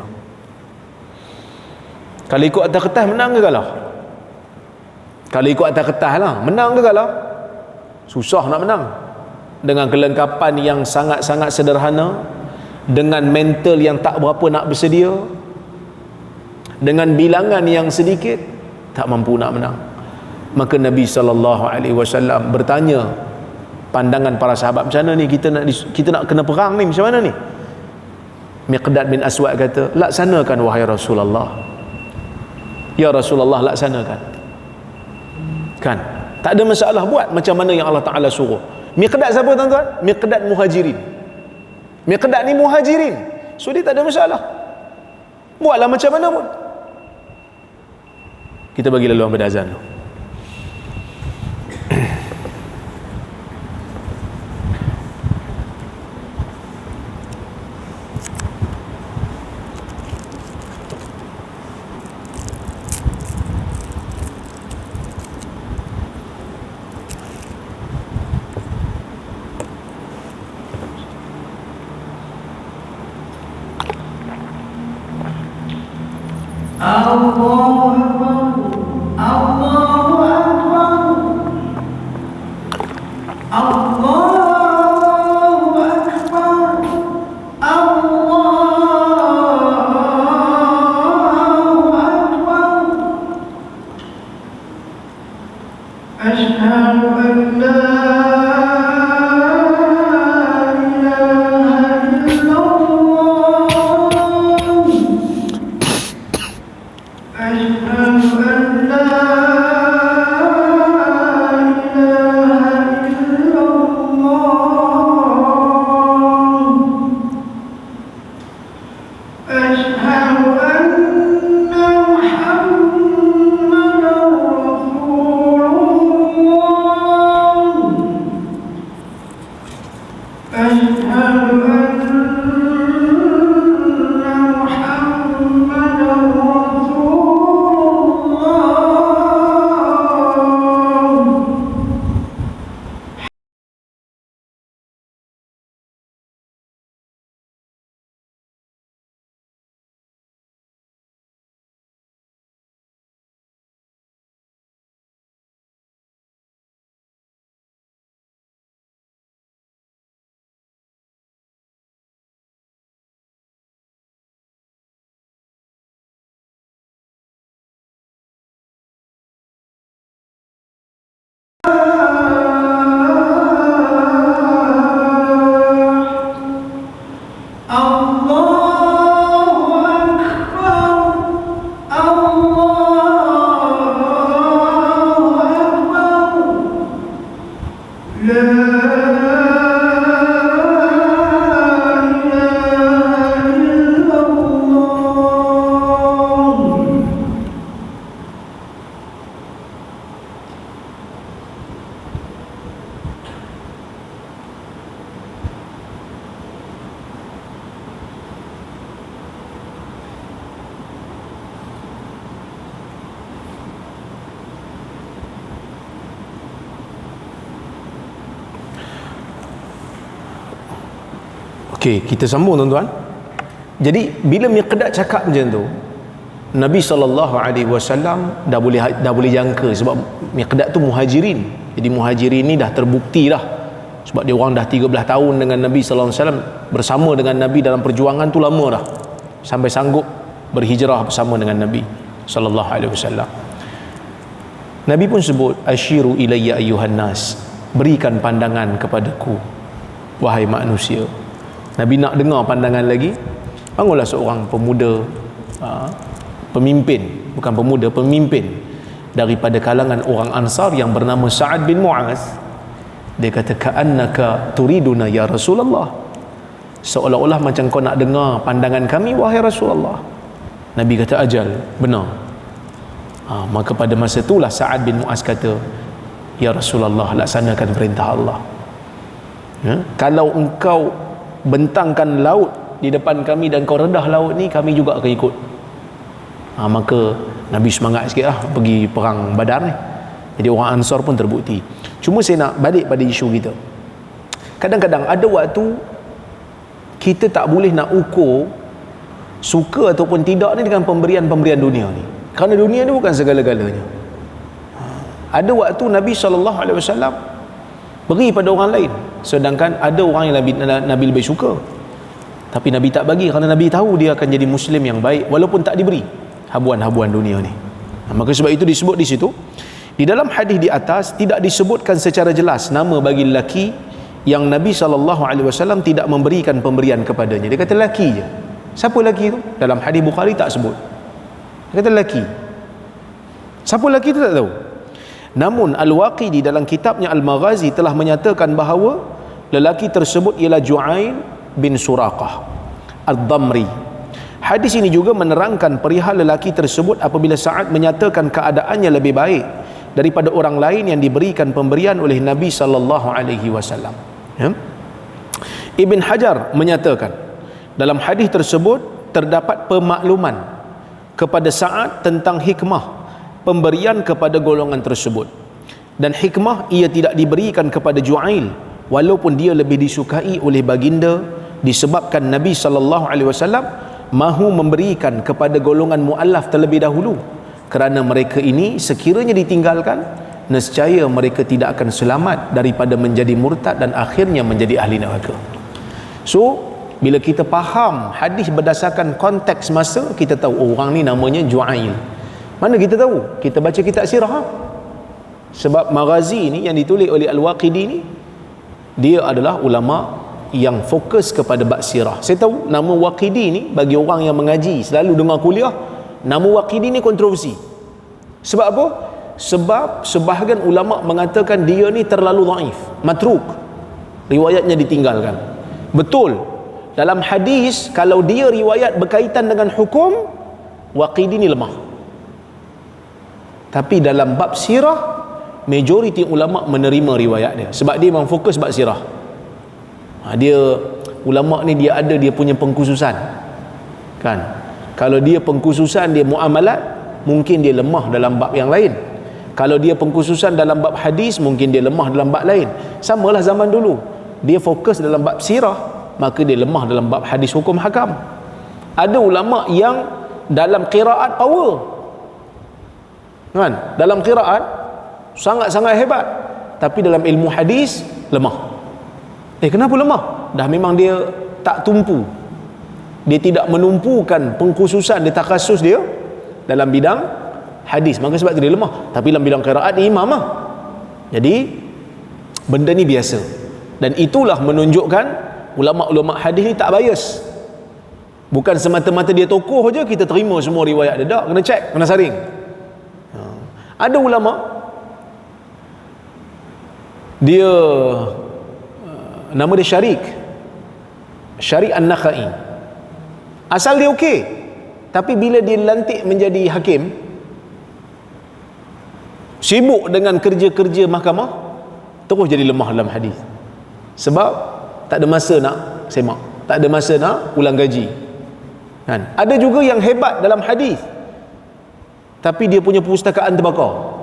Kalau ikut atas kertas menang ke kalah? Kalau ikut atas kertas lah, menang ke kalah? Susah nak menang. Dengan kelengkapan yang sangat-sangat sederhana, dengan mental yang tak berapa nak bersedia, dengan bilangan yang sedikit, tak mampu nak menang. Maka Nabi SAW bertanya pandangan para sahabat, macam mana ni kita nak kena perang ni, macam mana ni? Miqdad bin Aswad kata, laksanakan wahai Rasulullah. Ya Rasulullah, laksanakan. Kan? Tak ada masalah, buat macam mana yang Allah Ta'ala suruh. Miqdad siapa tuan-tuan? Miqdad Muhajirin. Miqdad ni Muhajirin, so dia tak ada masalah, buatlah macam mana pun. Kita bagi laluan pada azan tu. Allahu Akbar, Allahu Akbar, Allahu Akbar, Allahu Akbar. Asyhadu an la إله إلا الله. لا إله إلا الله. Okey, kita sambung tuan-tuan. Jadi bila Miqdad cakap macam tu, Nabi SAW dah boleh jangka, sebab Miqdad tu muhajirin. Jadi muhajirin ni dah terbukti dah, sebab dia orang dah 13 tahun dengan Nabi SAW, bersama dengan Nabi dalam perjuangan tu lama dah, sampai sanggup berhijrah bersama dengan Nabi SAW. Nabi pun sebut, asyiru ilayya ayyuhan nas, berikan pandangan kepadaku wahai manusia. Nabi nak dengar pandangan lagi. Bangunlah seorang pemuda, pemimpin, bukan pemuda, pemimpin daripada kalangan orang Ansar yang bernama Sa'ad bin Mu'az. Dia kata, ka'annaka turiduna ya Rasulullah, seolah-olah macam kau nak dengar pandangan kami wahai Rasulullah. Nabi kata, ajal, benar. Maka pada masa itulah Sa'ad bin Mu'az kata, ya Rasulullah, laksanakan perintah Allah. Kalau engkau bentangkan laut di depan kami dan kau redah laut ni, kami juga akan ikut. Maka Nabi semangat sikit lah pergi perang Badar ni. Jadi orang Ansar pun terbukti. Cuma saya nak balik pada isu kita. Kadang-kadang ada waktu kita tak boleh nak ukur suka ataupun tidak ni dengan pemberian-pemberian dunia ni, kerana dunia ni bukan segala-galanya. Ada waktu Nabi SAW beri pada orang lain, sedangkan ada orang yang Nabi lebih suka, tapi Nabi tak bagi kerana Nabi tahu dia akan jadi Muslim yang baik walaupun tak diberi habuan-habuan dunia ni. Maka sebab itu disebut di situ, di dalam hadis di atas tidak disebutkan secara jelas nama bagi lelaki yang Nabi SAW tidak memberikan pemberian kepadanya. Dia kata lelaki je. Siapa lelaki tu? Dalam hadis Bukhari tak sebut. Dia kata lelaki. Siapa lelaki tu tak tahu. Namun Al-Waqidi dalam kitabnya Al-Maghazi telah menyatakan bahawa lelaki tersebut ialah Ju'ail bin Suraqah Ad-Damri. Hadis ini juga menerangkan perihal lelaki tersebut apabila Sa'ad menyatakan keadaannya lebih baik daripada orang lain yang diberikan pemberian oleh Nabi SAW. Ibn Hajar menyatakan dalam hadis tersebut terdapat pemakluman kepada Sa'ad tentang hikmah pemberian kepada golongan tersebut, dan hikmah ia tidak diberikan kepada Ju'ail walaupun dia lebih disukai oleh baginda, disebabkan Nabi SAW mahu memberikan kepada golongan mu'allaf terlebih dahulu, kerana mereka ini sekiranya ditinggalkan nescaya mereka tidak akan selamat daripada menjadi murtad dan akhirnya menjadi ahli neraka. So bila kita faham hadis berdasarkan konteks masa, kita tahu orang ni namanya Ju'ail. Mana kita tahu? Kita baca kitab sirah. Sebab Maghazi ni yang ditulis oleh Al-Waqidi ni, dia adalah ulama yang fokus kepada bab sirah. Saya tahu nama Waqidi ni bagi orang yang mengaji, selalu dengar kuliah, nama Waqidi ni kontroversi. Sebab apa? Sebab sebahagian ulama mengatakan dia ni terlalu dhaif, matruk, riwayatnya ditinggalkan. Betul, dalam hadis kalau dia riwayat berkaitan dengan hukum, Waqidi ni lemah. Tapi dalam bab sirah, majoriti ulama menerima riwayat dia, sebab dia memang fokus bab sirah. Dia ulama ni dia punya pengkhususan, kan? Kalau dia pengkhususan dia muamalat, mungkin dia lemah dalam bab yang lain. Kalau dia pengkhususan dalam bab hadis, mungkin dia lemah dalam bab lain. Samalah zaman dulu, dia fokus dalam bab sirah, maka dia lemah dalam bab hadis hukum hakam. Ada ulama yang dalam qiraat power, kan? Dalam qiraat sangat-sangat hebat, tapi dalam ilmu hadis lemah. Kenapa lemah? Dah memang dia tak tumpu, dia tidak menumpukan pengkhususan, dia takhasus dia dalam bidang hadis, maka sebab tu dia lemah. Tapi dalam bidang qiraat dia imam lah. Jadi benda ni biasa, dan itulah menunjukkan ulama-ulama hadis ni tak bias. Bukan semata-mata dia tokoh je kita terima semua riwayat dia. Tak, kena cek, kena saring. Ada ulama Dia nama dia Syarik An-Nakhai. Asal dia okey, tapi bila dia lantik menjadi hakim, sibuk dengan kerja-kerja mahkamah, terus jadi lemah dalam hadis. Sebab tak ada masa nak semak, tak ada masa nak ulang gaji, kan? Ada juga yang hebat dalam hadis, tapi dia punya perpustakaan terbakar.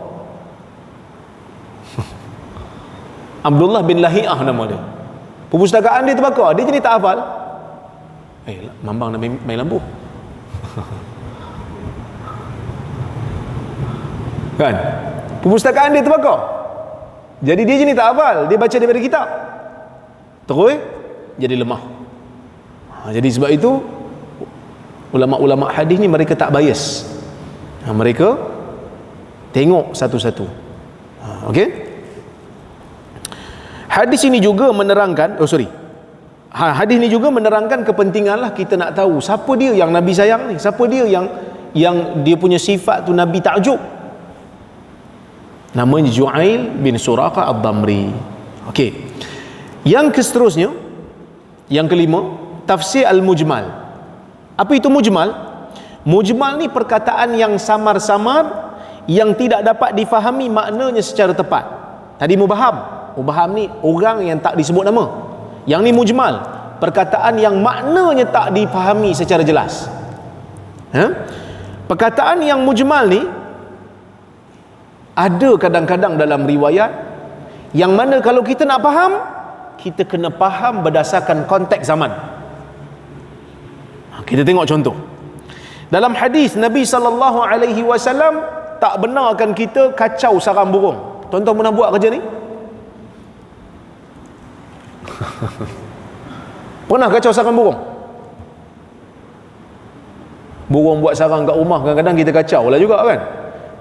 Abdullah bin Lahi'ah nama dia. Perpustakaan dia terbakar, dia jadi tak hafal. Mambang nak main lampu. Kan? Perpustakaan dia terbakar. Jadi dia jadi tak hafal, dia baca daripada kitab. Terus jadi lemah. Jadi sebab itu ulama-ulama hadis ni mereka tak bias. Mereka tengok satu-satu. Okey? Hadis ini juga menerangkan, hadis ini juga menerangkan kepentinganlah kita nak tahu siapa dia yang Nabi sayang ni, siapa dia yang dia punya sifat tu Nabi takjub. Namanya Ju'ail bin Suraqah Ad-Damri. Okey. Yang seterusnya, yang kelima, tafsir al-mujmal. Apa itu mujmal? Mujmal ni perkataan yang samar-samar, yang tidak dapat difahami maknanya secara tepat. Tadi mubaham ni orang yang tak disebut nama. Yang ni mujmal, perkataan yang maknanya tak difahami secara jelas. Perkataan yang mujmal ni ada kadang-kadang dalam riwayat yang mana kalau kita nak faham, kita kena faham berdasarkan konteks zaman. Kita tengok contoh. Dalam hadis Nabi SAW tak benarkan kita kacau sarang burung. Tuan-tuan pernah buat kerja ni? Pernah kacau sarang burung? Burung buat sarang kat rumah, kadang-kadang kita kacau lah juga kan.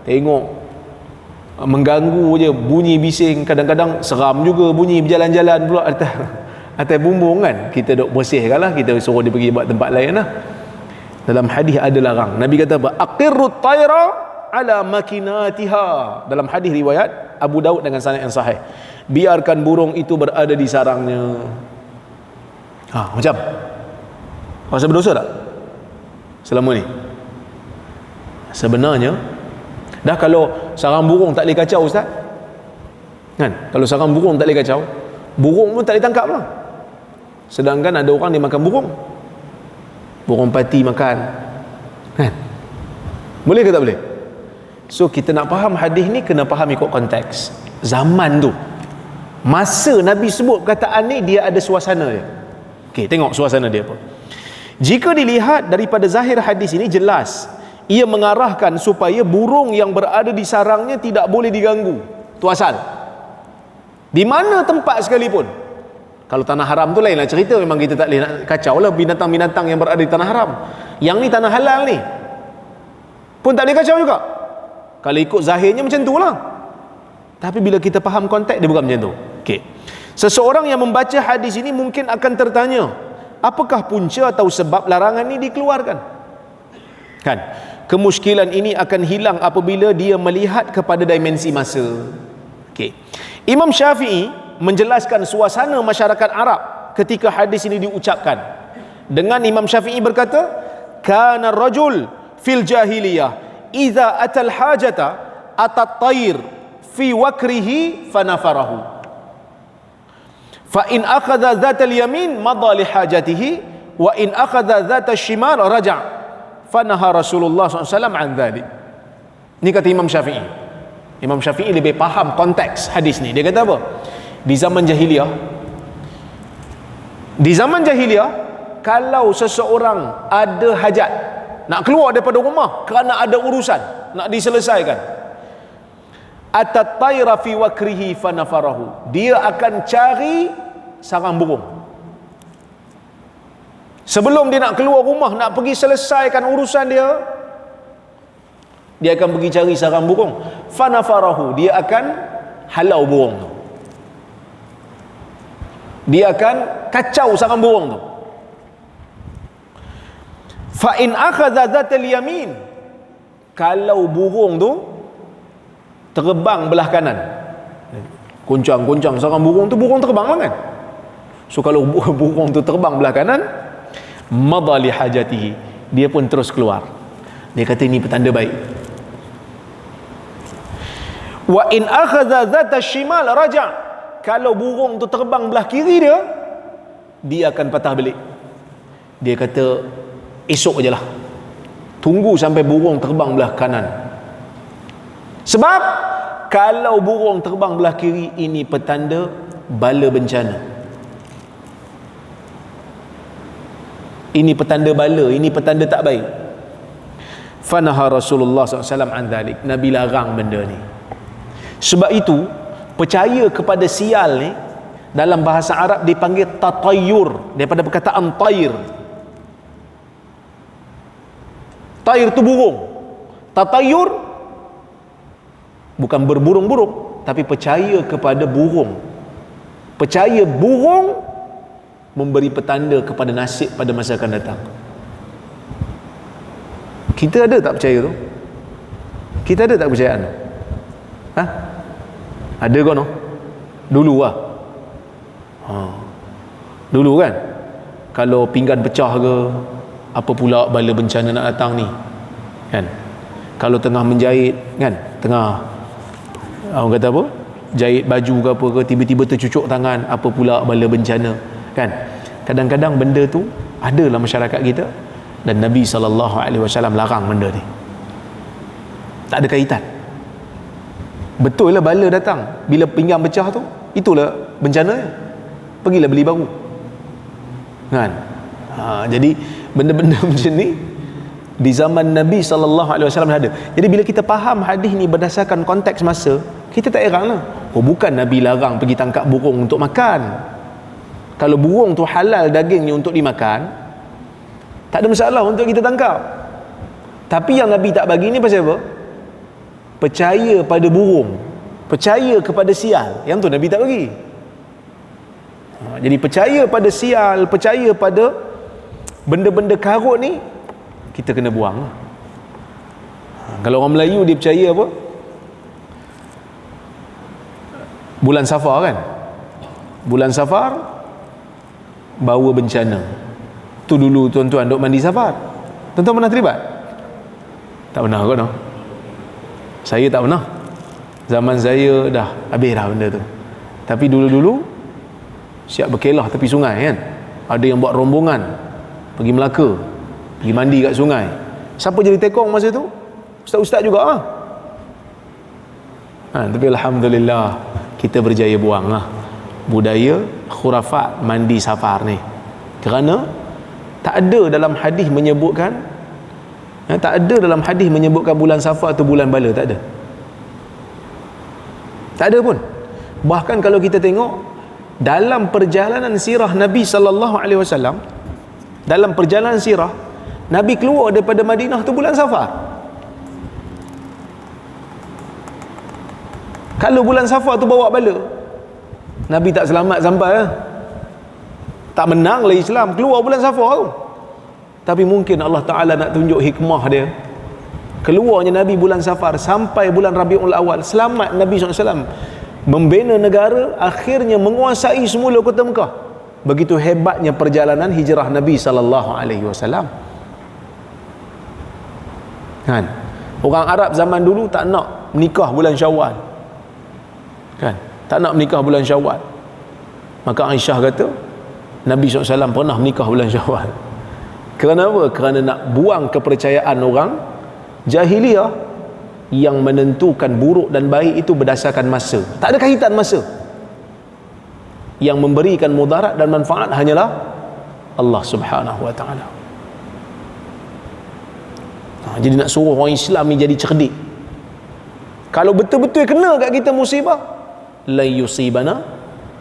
Tengok mengganggu je, bunyi bising, kadang-kadang seram juga bunyi berjalan-jalan pula atas bumbung kan. Kita duk bersihkan lah, kita suruh dia pergi buat tempat lain lah. Dalam hadis ada larang. Nabi kata aqirrut tayra ala makinatiha. Dalam hadis riwayat Abu Daud dengan sanad yang sahih, biarkan burung itu berada di sarangnya. Macam rasa berdosa tak selama ni? Sebenarnya dah, kalau sarang burung tak boleh kacau ustaz, kan? Kalau sarang burung tak boleh kacau, burung pun tak boleh tangkap lah. Sedangkan ada orang dia makan burung pati makan, kan? Boleh ke tak boleh? So kita nak faham hadis ni kena faham ikut konteks zaman tu. Masa Nabi sebut perkataan ni, dia ada suasana dia. Okey, tengok suasana dia apa. Jika dilihat daripada zahir hadis ini, jelas ia mengarahkan supaya burung yang berada di sarangnya tidak boleh diganggu. Tu asal. Di mana tempat sekalipun. Kalau tanah haram tu lainlah cerita, memang kita tak boleh nak kacau lah binatang-binatang yang berada di tanah haram. Yang ni tanah halal ni pun tak boleh kacau juga. Kalau ikut zahirnya macam tu lah. Tapi bila kita faham konteks, dia bukan macam tu. Okey. Seseorang yang membaca hadis ini mungkin akan tertanya, apakah punca atau sebab larangan ini dikeluarkan? Kan? Kemusykilan ini akan hilang apabila dia melihat kepada dimensi masa. Okey. Imam Syafi'i menjelaskan suasana masyarakat Arab ketika hadis ini diucapkan. Dengan Imam Syafi'i berkata, kana rajul fil jahiliyah idza atal hajata atat tayr fi wakrihi fanafarahu fa in akhadha dhatal yamin madha li hajatihi wa in akhadha dhatal shimal raja' fanaha Rasulullah SAW an dhalik. Ini kata Imam Syafi'i. Imam Syafi'i lebih faham konteks hadis ni. Dia kata apa? Di zaman jahiliyah kalau seseorang ada hajat, nak keluar daripada rumah kerana ada urusan nak diselesaikan, atat tayra fi wakrihi fanafarahu, dia akan cari sarang burung. Sebelum dia nak keluar rumah nak pergi selesaikan urusan dia akan pergi cari sarang burung. Fanafarahu, dia akan halau burung tu, dia akan kacau sarang burung tu. Fa in akhadha dhatal yamin, kalau burung tu terbang belah kanan, goncang-goncang sarang burung tu, burung terbang lah kan. So kalau burung tu terbang belah kanan, madha li hajatihi, dia pun terus keluar. Dia kata ini petanda baik. Wa in akhadha zata shimal raja', kalau burung tu terbang belah kiri dia akan patah balik. Dia kata esok je lah, tunggu sampai burung terbang belah kanan. Sebab kalau burung terbang belah kiri, ini petanda bala bencana, ini petanda bala, ini petanda tak baik. Fanaha Rasulullah SAW an dhalik, Nabi larang benda ni. Sebab itu percaya kepada sial ni dalam bahasa Arab dipanggil tatayur, daripada perkataan tair. Tair tu burung, tatayur bukan berburung-burung, tapi percaya kepada burung. Percaya burung memberi petanda kepada nasib pada masa akan datang. Kita ada tak percaya tu? Kita ada tak percayaan? Ha? Ada kau no? Dulu lah. Dulu kan, kalau pinggan pecah ke, apa pula bala bencana nak datang ni kan. Kalau tengah menjahit kan, tengah orang kata apa, jahit baju ke apa ke, tiba-tiba tercucuk tangan, apa pula bala bencana kan. Kadang-kadang benda tu ada dalam masyarakat kita, dan Nabi SAW larang benda ni. Tak ada kaitan. Betul lah bala datang bila pinggang pecah tu, itulah bencana. Pergilah beli baru kan. Jadi benda-benda macam ni di zaman Nabi SAW ada. Jadi bila kita faham hadis ni berdasarkan konteks masa, kita tak heran lah. Oh, bukan Nabi larang pergi tangkap burung untuk makan. Kalau burung tu halal dagingnya untuk dimakan, tak ada masalah untuk kita tangkap. Tapi yang Nabi tak bagi ni pasal apa? Percaya pada burung, percaya kepada sial, yang tu Nabi tak bagi. Jadi percaya pada sial, percaya pada benda-benda karut ni, kita kena buang. Kalau orang Melayu dia percaya apa? Bulan Safar kan, bulan Safar bawa bencana. Tu dulu tuan-tuan duk mandi Safar. Tuan-tuan pernah terlibat? Tak pernah kot no? Saya tak pernah. Zaman saya dah habis dah benda tu. Tapi dulu-dulu siap berkelah tepi sungai kan. Ada yang buat rombongan pergi Melaka, pergi mandi kat sungai. Siapa jadi tekong masa tu? Ustaz-ustaz juga lah. Tapi alhamdulillah kita berjaya buang lah budaya khurafat mandi Safar ni. Kerana tak ada dalam hadis menyebutkan, tak ada dalam hadis menyebutkan bulan Safar atau bulan bala, tak ada. Tak ada pun. Bahkan kalau kita tengok dalam perjalanan sirah Nabi SAW, dalam perjalanan sirah Nabi keluar daripada Madinah tu bulan Safar. Kalau bulan Safar tu bawa bala, Nabi tak selamat sampai lah. Tak menang lah Islam keluar bulan Safar tu. Tapi mungkin Allah Ta'ala nak tunjuk hikmah dia, keluarnya Nabi bulan Safar sampai bulan Rabiul Awal, selamat Nabi SAW membina negara, akhirnya menguasai semula kota Mekah. Begitu hebatnya perjalanan hijrah Nabi SAW kan. Orang Arab zaman dulu tak nak menikah bulan Syawal kan, tak nak menikah bulan Syawal. Maka Aisyah kata Nabi SAW pernah menikah bulan Syawal. Kerana apa? Kerana nak buang kepercayaan orang jahiliyah yang menentukan buruk dan baik itu berdasarkan masa. Tak ada kaitan masa. Yang memberikan mudarat dan manfaat hanyalah Allah Subhanahu wa ta'ala. Jadi nak suruh orang Islam ni jadi cerdik. Kalau betul-betul kena kat kita musibah, la yusibana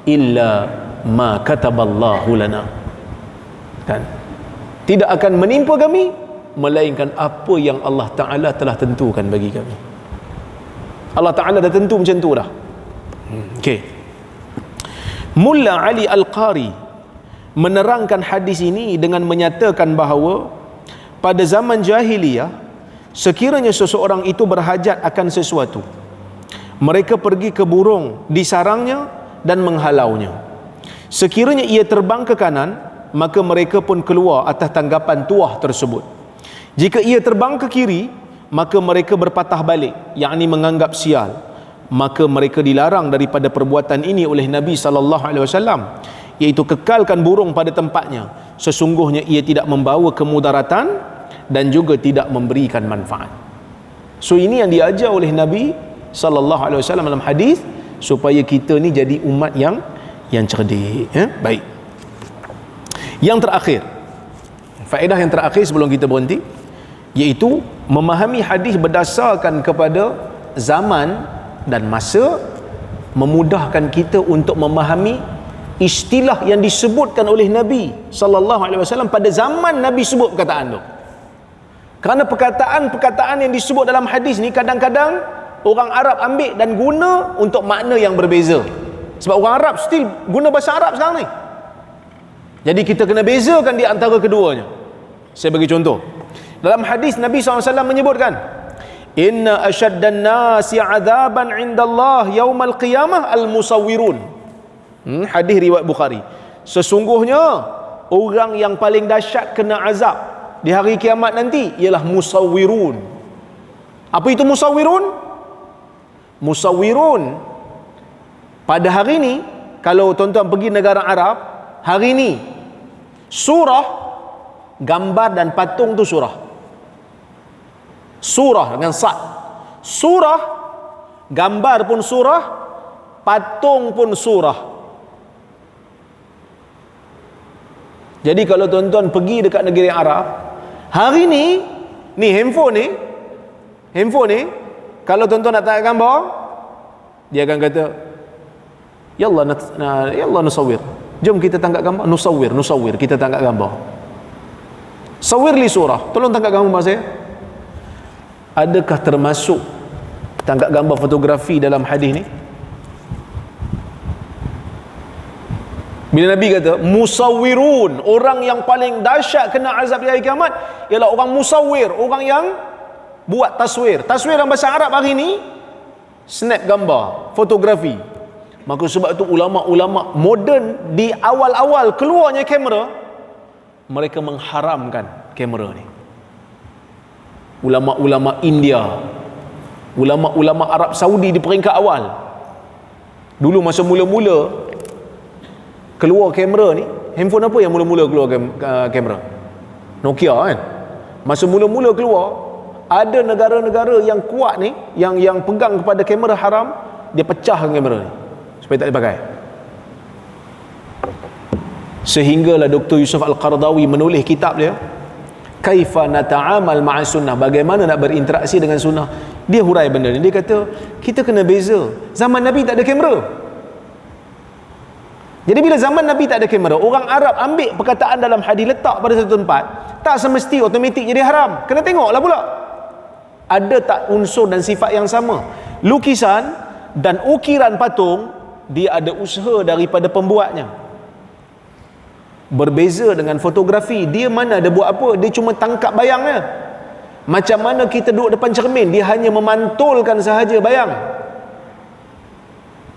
illa ma kataballahu lana. Kan? Tidak akan menimpa kami melainkan apa yang Allah Ta'ala telah tentukan bagi kami. Allah Ta'ala dah tentu macam tu dah. Okey. Mulla Ali Al-Qari menerangkan hadis ini dengan menyatakan bahawa pada zaman jahiliyah, sekiranya seseorang itu berhajat akan sesuatu, Mereka pergi ke burung, disarangnya dan menghalaunya. Sekiranya ia terbang ke kanan, maka mereka pun keluar atas tanggapan tuah tersebut. Jika ia terbang ke kiri, maka mereka berpatah balik, yakni menganggap sial. Maka mereka dilarang daripada perbuatan ini oleh Nabi SAW, iaitu kekalkan burung pada tempatnya. Sesungguhnya ia tidak membawa kemudaratan dan juga tidak memberikan manfaat. So ini yang diajar oleh Nabi SAW dalam hadis, supaya kita ni jadi umat yang cerdik. Baik. Yang terakhir, faedah yang terakhir sebelum kita berhenti, iaitu memahami hadis berdasarkan kepada zaman dan masa memudahkan kita untuk memahami istilah yang disebutkan oleh Nabi SAW pada zaman Nabi sebut perkataan tu. Kerana perkataan-perkataan yang disebut dalam hadis ni kadang-kadang orang Arab ambil dan guna untuk makna yang berbeza. Sebab orang Arab still guna bahasa Arab sekarang ni. Jadi kita kena bezakan di antara keduanya. Saya bagi contoh. Dalam hadis Nabi SAW menyebutkan, inna asyaddan nasi azaban indallah yaumal qiyamah al-musawwirun. Hadis riwayat Bukhari. Sesungguhnya orang yang paling dahsyat kena azab di hari kiamat nanti ialah musawwirun. Apa itu musawwirun? Musawwirun pada hari ni, kalau tuan-tuan pergi negara Arab, hari ni surah, gambar dan patung tu surah. Surah dengan sad. Surah, gambar pun surah, patung pun surah. Jadi kalau tuan-tuan pergi dekat negeri Arab, hari ni handphone ni, kalau tuan-tuan nak tangkap gambar, dia akan kata, yallah nusawwir. Jom kita tangkap gambar, nusawwir, kita tangkap gambar. Sawir li surah, tolong tangkap gambar saya. Adakah termasuk tangkap gambar fotografi dalam hadis ni? Bila Nabi kata musawwirun, orang yang paling dahsyat kena azab di hari kiamat ialah orang musawwir, orang yang buat taswir. Taswir dalam bahasa Arab hari ni snap gambar, fotografi. Maka sebab itu ulama-ulama moden di awal-awal keluarnya kamera, mereka mengharamkan kamera ni. Ulama-ulama India, ulama-ulama Arab Saudi di peringkat awal. Dulu masa mula-mula keluar kamera ni, handphone apa yang mula-mula keluar kamera? Nokia kan. Masa mula-mula keluar, ada negara-negara yang kuat ni, yang pegang kepada kamera haram, dia pecahkan kamera ni supaya tak dipakai. Sehinggalah Dr. Yusuf Al-Qaradawi menulis kitab dia, Kaifa nata'amal ma'a sunnah, bagaimana nak berinteraksi dengan sunnah. Dia hurai benda ni. Dia kata kita kena beza. Zaman Nabi tak ada kamera. Jadi bila zaman Nabi tak ada kamera, orang Arab ambil perkataan dalam hadis letak pada satu tempat, tak semesti automatik jadi haram. Kena tengoklah pula, ada tak unsur dan sifat yang sama. Lukisan dan ukiran patung, dia ada usaha daripada pembuatnya. Berbeza dengan fotografi, dia mana ada buat apa, dia cuma tangkap bayangnya. Macam mana kita duduk depan cermin, dia hanya memantulkan sahaja bayang.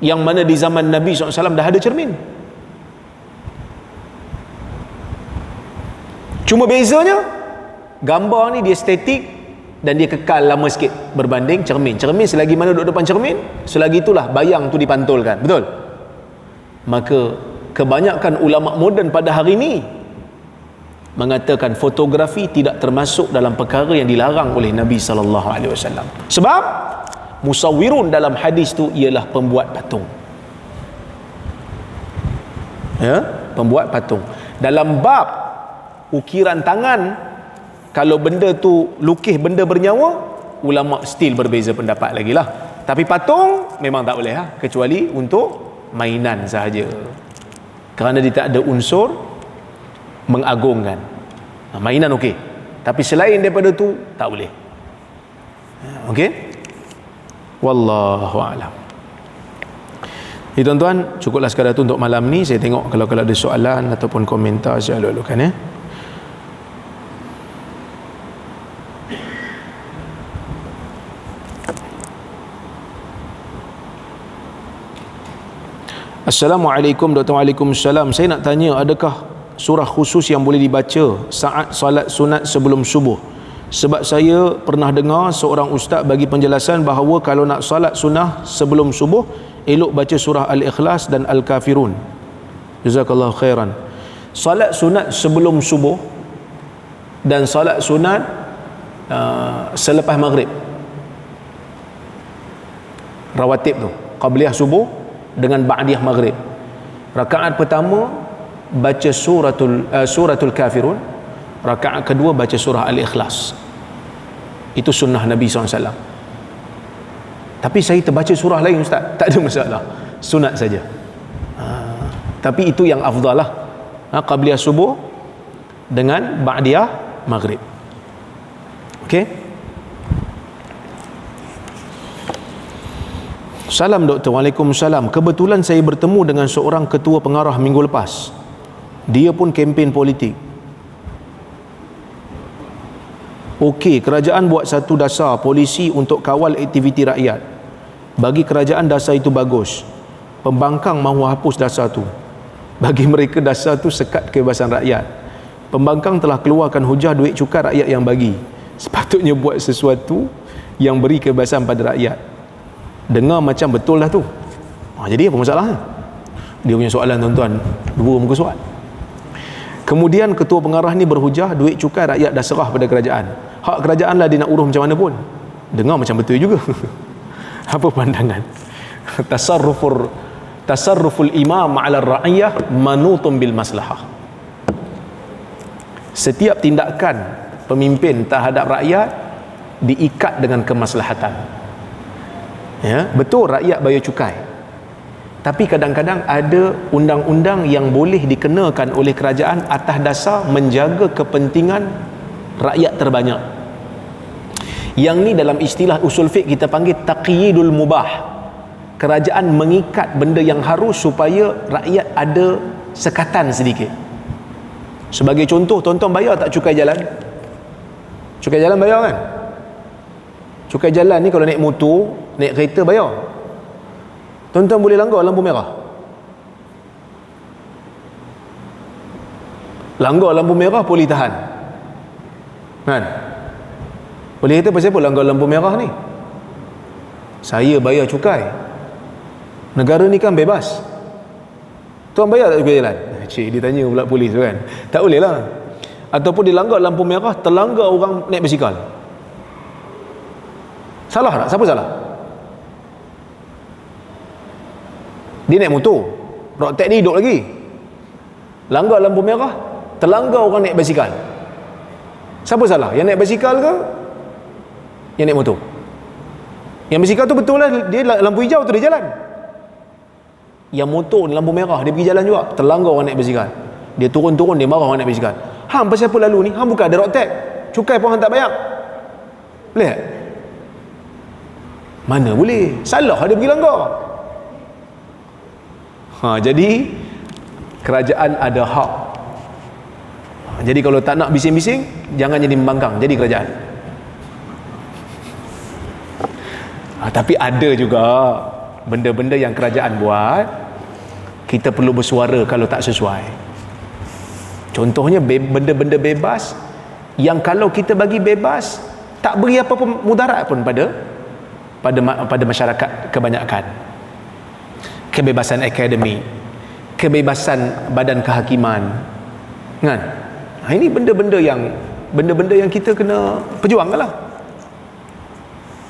Yang mana di zaman Nabi SAW dah ada cermin. Cuma bezanya, gambar ni dia statik dan dia kekal lama sikit berbanding cermin. Cermin selagi mana duduk depan cermin, selagi itulah bayang tu dipantulkan. Betul? Maka kebanyakan ulama moden pada hari ini mengatakan fotografi tidak termasuk dalam perkara yang dilarang oleh Nabi SAW. Sebab musawwirun dalam hadis tu ialah pembuat patung. Ya, pembuat patung. Dalam bab ukiran tangan, kalau benda tu lukis benda bernyawa, ulama still berbeza pendapat lagi lah. Tapi patung memang tak boleh lah, kecuali untuk mainan sahaja, kerana dia tak ada unsur mengagungkan. Mainan okey, tapi selain daripada tu tak boleh. Okey, wallahu a'lam. Tuan-tuan, cukuplah sekadar tu untuk malam ni. Saya tengok kalau ada soalan ataupun komentar, saya lalukan ya. Assalamualaikum Dr. Waalaikumsalam. Saya nak tanya, adakah surah khusus yang boleh dibaca saat solat sunat sebelum subuh? Sebab saya pernah dengar seorang ustaz bagi penjelasan bahawa kalau nak solat sunnah sebelum subuh, elok baca surah Al-Ikhlas dan Al-Kafirun. Jazakallahu khairan. Solat sunat sebelum subuh dan solat sunat selepas maghrib, rawatib tu, qabliyah subuh dengan ba'diyah maghrib. Rakaat pertama baca suratul Kafirun, rakaat kedua baca surah Al-Ikhlas. Itu sunnah Nabi SAW. Tapi saya terbaca surah lain, ustaz, tak ada masalah, sunat saja. Tapi itu yang afdal lah, qabliyah subuh dengan ba'diyah maghrib. Okey. Salam doktor. Waalaikumsalam. Kebetulan saya bertemu dengan seorang ketua pengarah minggu lepas. Dia pun kempen politik. Okey, kerajaan buat satu dasar polisi untuk kawal aktiviti rakyat. Bagi kerajaan dasar itu bagus. Pembangkang mahu hapus dasar tu. Bagi mereka dasar tu sekat kebebasan rakyat. Pembangkang telah keluarkan hujah duit cukai rakyat yang bagi. Sepatutnya buat sesuatu yang beri kebebasan pada rakyat. Dengar macam betul lah tu. Jadi apa masalahnya? Dia punya soalan, tuan-tuan, dua muka surat. Kemudian ketua pengarah ni berhujah duit cukai rakyat dah serah pada kerajaan. Hak kerajaan lah dia nak urus macam mana pun. Dengar macam betul juga. Apa pandangan? Tasarruful imam ala ra'iyah manutun bil maslahah. Setiap tindakan pemimpin terhadap rakyat diikat dengan kemaslahatan. Ya, betul rakyat bayar cukai. Tapi kadang-kadang ada undang-undang yang boleh dikenakan oleh kerajaan atas dasar menjaga kepentingan rakyat terbanyak. Yang ni dalam istilah usul fiqh kita panggil taqyidul mubah. Kerajaan mengikat benda yang harus supaya rakyat ada sekatan sedikit. Sebagai contoh, tuan-tuan bayar tak cukai jalan? Cukai jalan bayar kan? Cukai jalan ni kalau naik motor, naik kereta bayar. Tuan-tuan boleh langgar lampu merah. Langgar lampu merah polis tahan. Kan? Polis kata pasal apa langgar lampu merah ni? Saya bayar cukai. Negara ni kan bebas. Tuan bayar tak cukai jalan? Cik, dia tanya pula polis tu kan. Tak boleh lah. Ataupun dilanggar lampu merah, terlanggar orang naik basikal. Salah tak? Siapa salah? Dia naik motor, road tax ni hidup lagi. Langgar lampu merah, terlanggar orang naik basikal. Siapa salah? Yang naik basikal ke yang naik motor? Yang basikal tu betul lah, dia lampu hijau tu dia jalan. Yang motor lampu merah dia pergi jalan juga, terlanggar orang naik basikal. Dia turun-turun, dia marah orang naik basikal. Hang pasal apa lalu ni? Hang bukan ada road tax, cukai pun hang tak bayar. Boleh tak? Mana boleh? Salah dia pergi langgar. Jadi kerajaan ada hak. Jadi kalau tak nak bising-bising, jangan jadi membangkang, jadi kerajaan. Tapi ada juga benda-benda yang kerajaan buat, kita perlu bersuara kalau tak sesuai. Contohnya benda-benda bebas yang kalau kita bagi bebas, tak beri apa pun mudarat pun pada masyarakat kebanyakan. Kebebasan akademik, kebebasan badan kehakiman, kan? Ini benda-benda yang kita kena perjuangkanlah.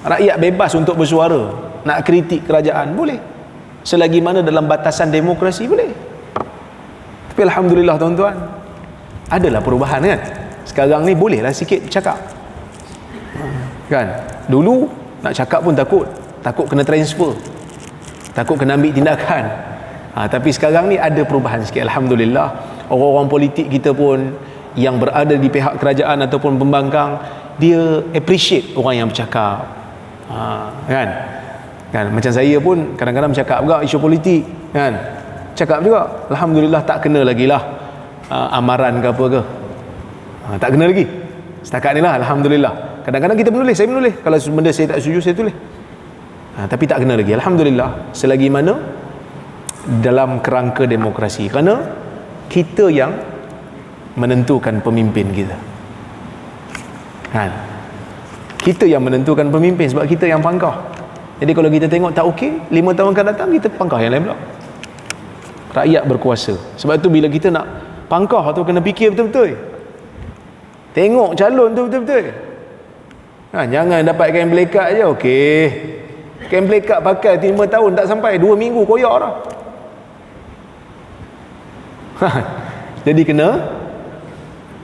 Rakyat bebas untuk bersuara, nak kritik kerajaan boleh, selagi mana dalam batasan demokrasi boleh. Tapi alhamdulillah tuan-tuan, adalah perubahan kan. Sekarang ni bolehlah sikit cakap, kan? Dulu nak cakap pun takut kena transfer, takut kena ambil tindakan. Tapi sekarang ni ada perubahan sikit, alhamdulillah. Orang-orang politik kita pun yang berada di pihak kerajaan ataupun pembangkang, dia appreciate orang yang bercakap. Kan macam saya pun kadang-kadang bercakap juga isu politik, kan, cakap juga, alhamdulillah tak kena lagi lah amaran ke apa ke, tak kena lagi setakat ni lah, alhamdulillah. Kadang-kadang kita menulis, saya menulis, kalau benda saya tak setuju saya tulis. Tapi tak kena lagi, alhamdulillah. Selagi mana dalam kerangka demokrasi, kerana kita yang menentukan pemimpin kita kan. Kita yang menentukan pemimpin sebab kita yang pangkah. Jadi kalau kita tengok tak okey, 5 tahun akan datang kita pangkah yang lain pula. Rakyat berkuasa. Sebab tu bila kita nak pangkah tu kena fikir betul-betul. Tengok calon tu betul-betul. Jangan dapat kain pelekat je okey. Kain pelekat pakai 5 tahun tak sampai 2 minggu koyak dah. Jadi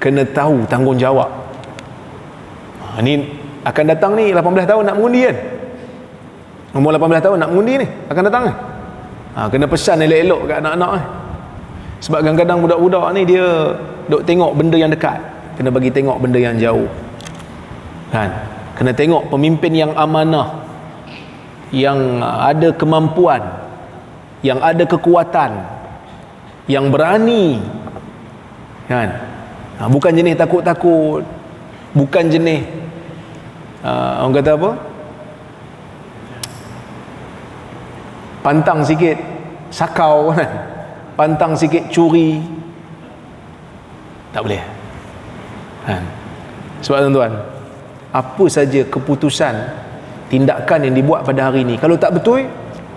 kena tahu tanggungjawab. Ni akan datang ni 18 tahun nak mengundi kan. Umur 18 tahun nak mengundi ni akan datang ni. Kena pesan elok-elok kat anak-anak ni. Sebab kadang-kadang budak-budak ni dia duk tengok benda yang dekat, kena bagi tengok benda yang jauh kan. Kena tengok pemimpin yang amanah, yang ada kemampuan, yang ada kekuatan, yang berani kan. Bukan jenis takut-takut, bukan jenis orang kata apa, pantang sikit sakau kan, pantang sikit curi, tak boleh kan. Sebab tuan-tuan, apa saja keputusan, tindakan yang dibuat pada hari ini, kalau tak betul,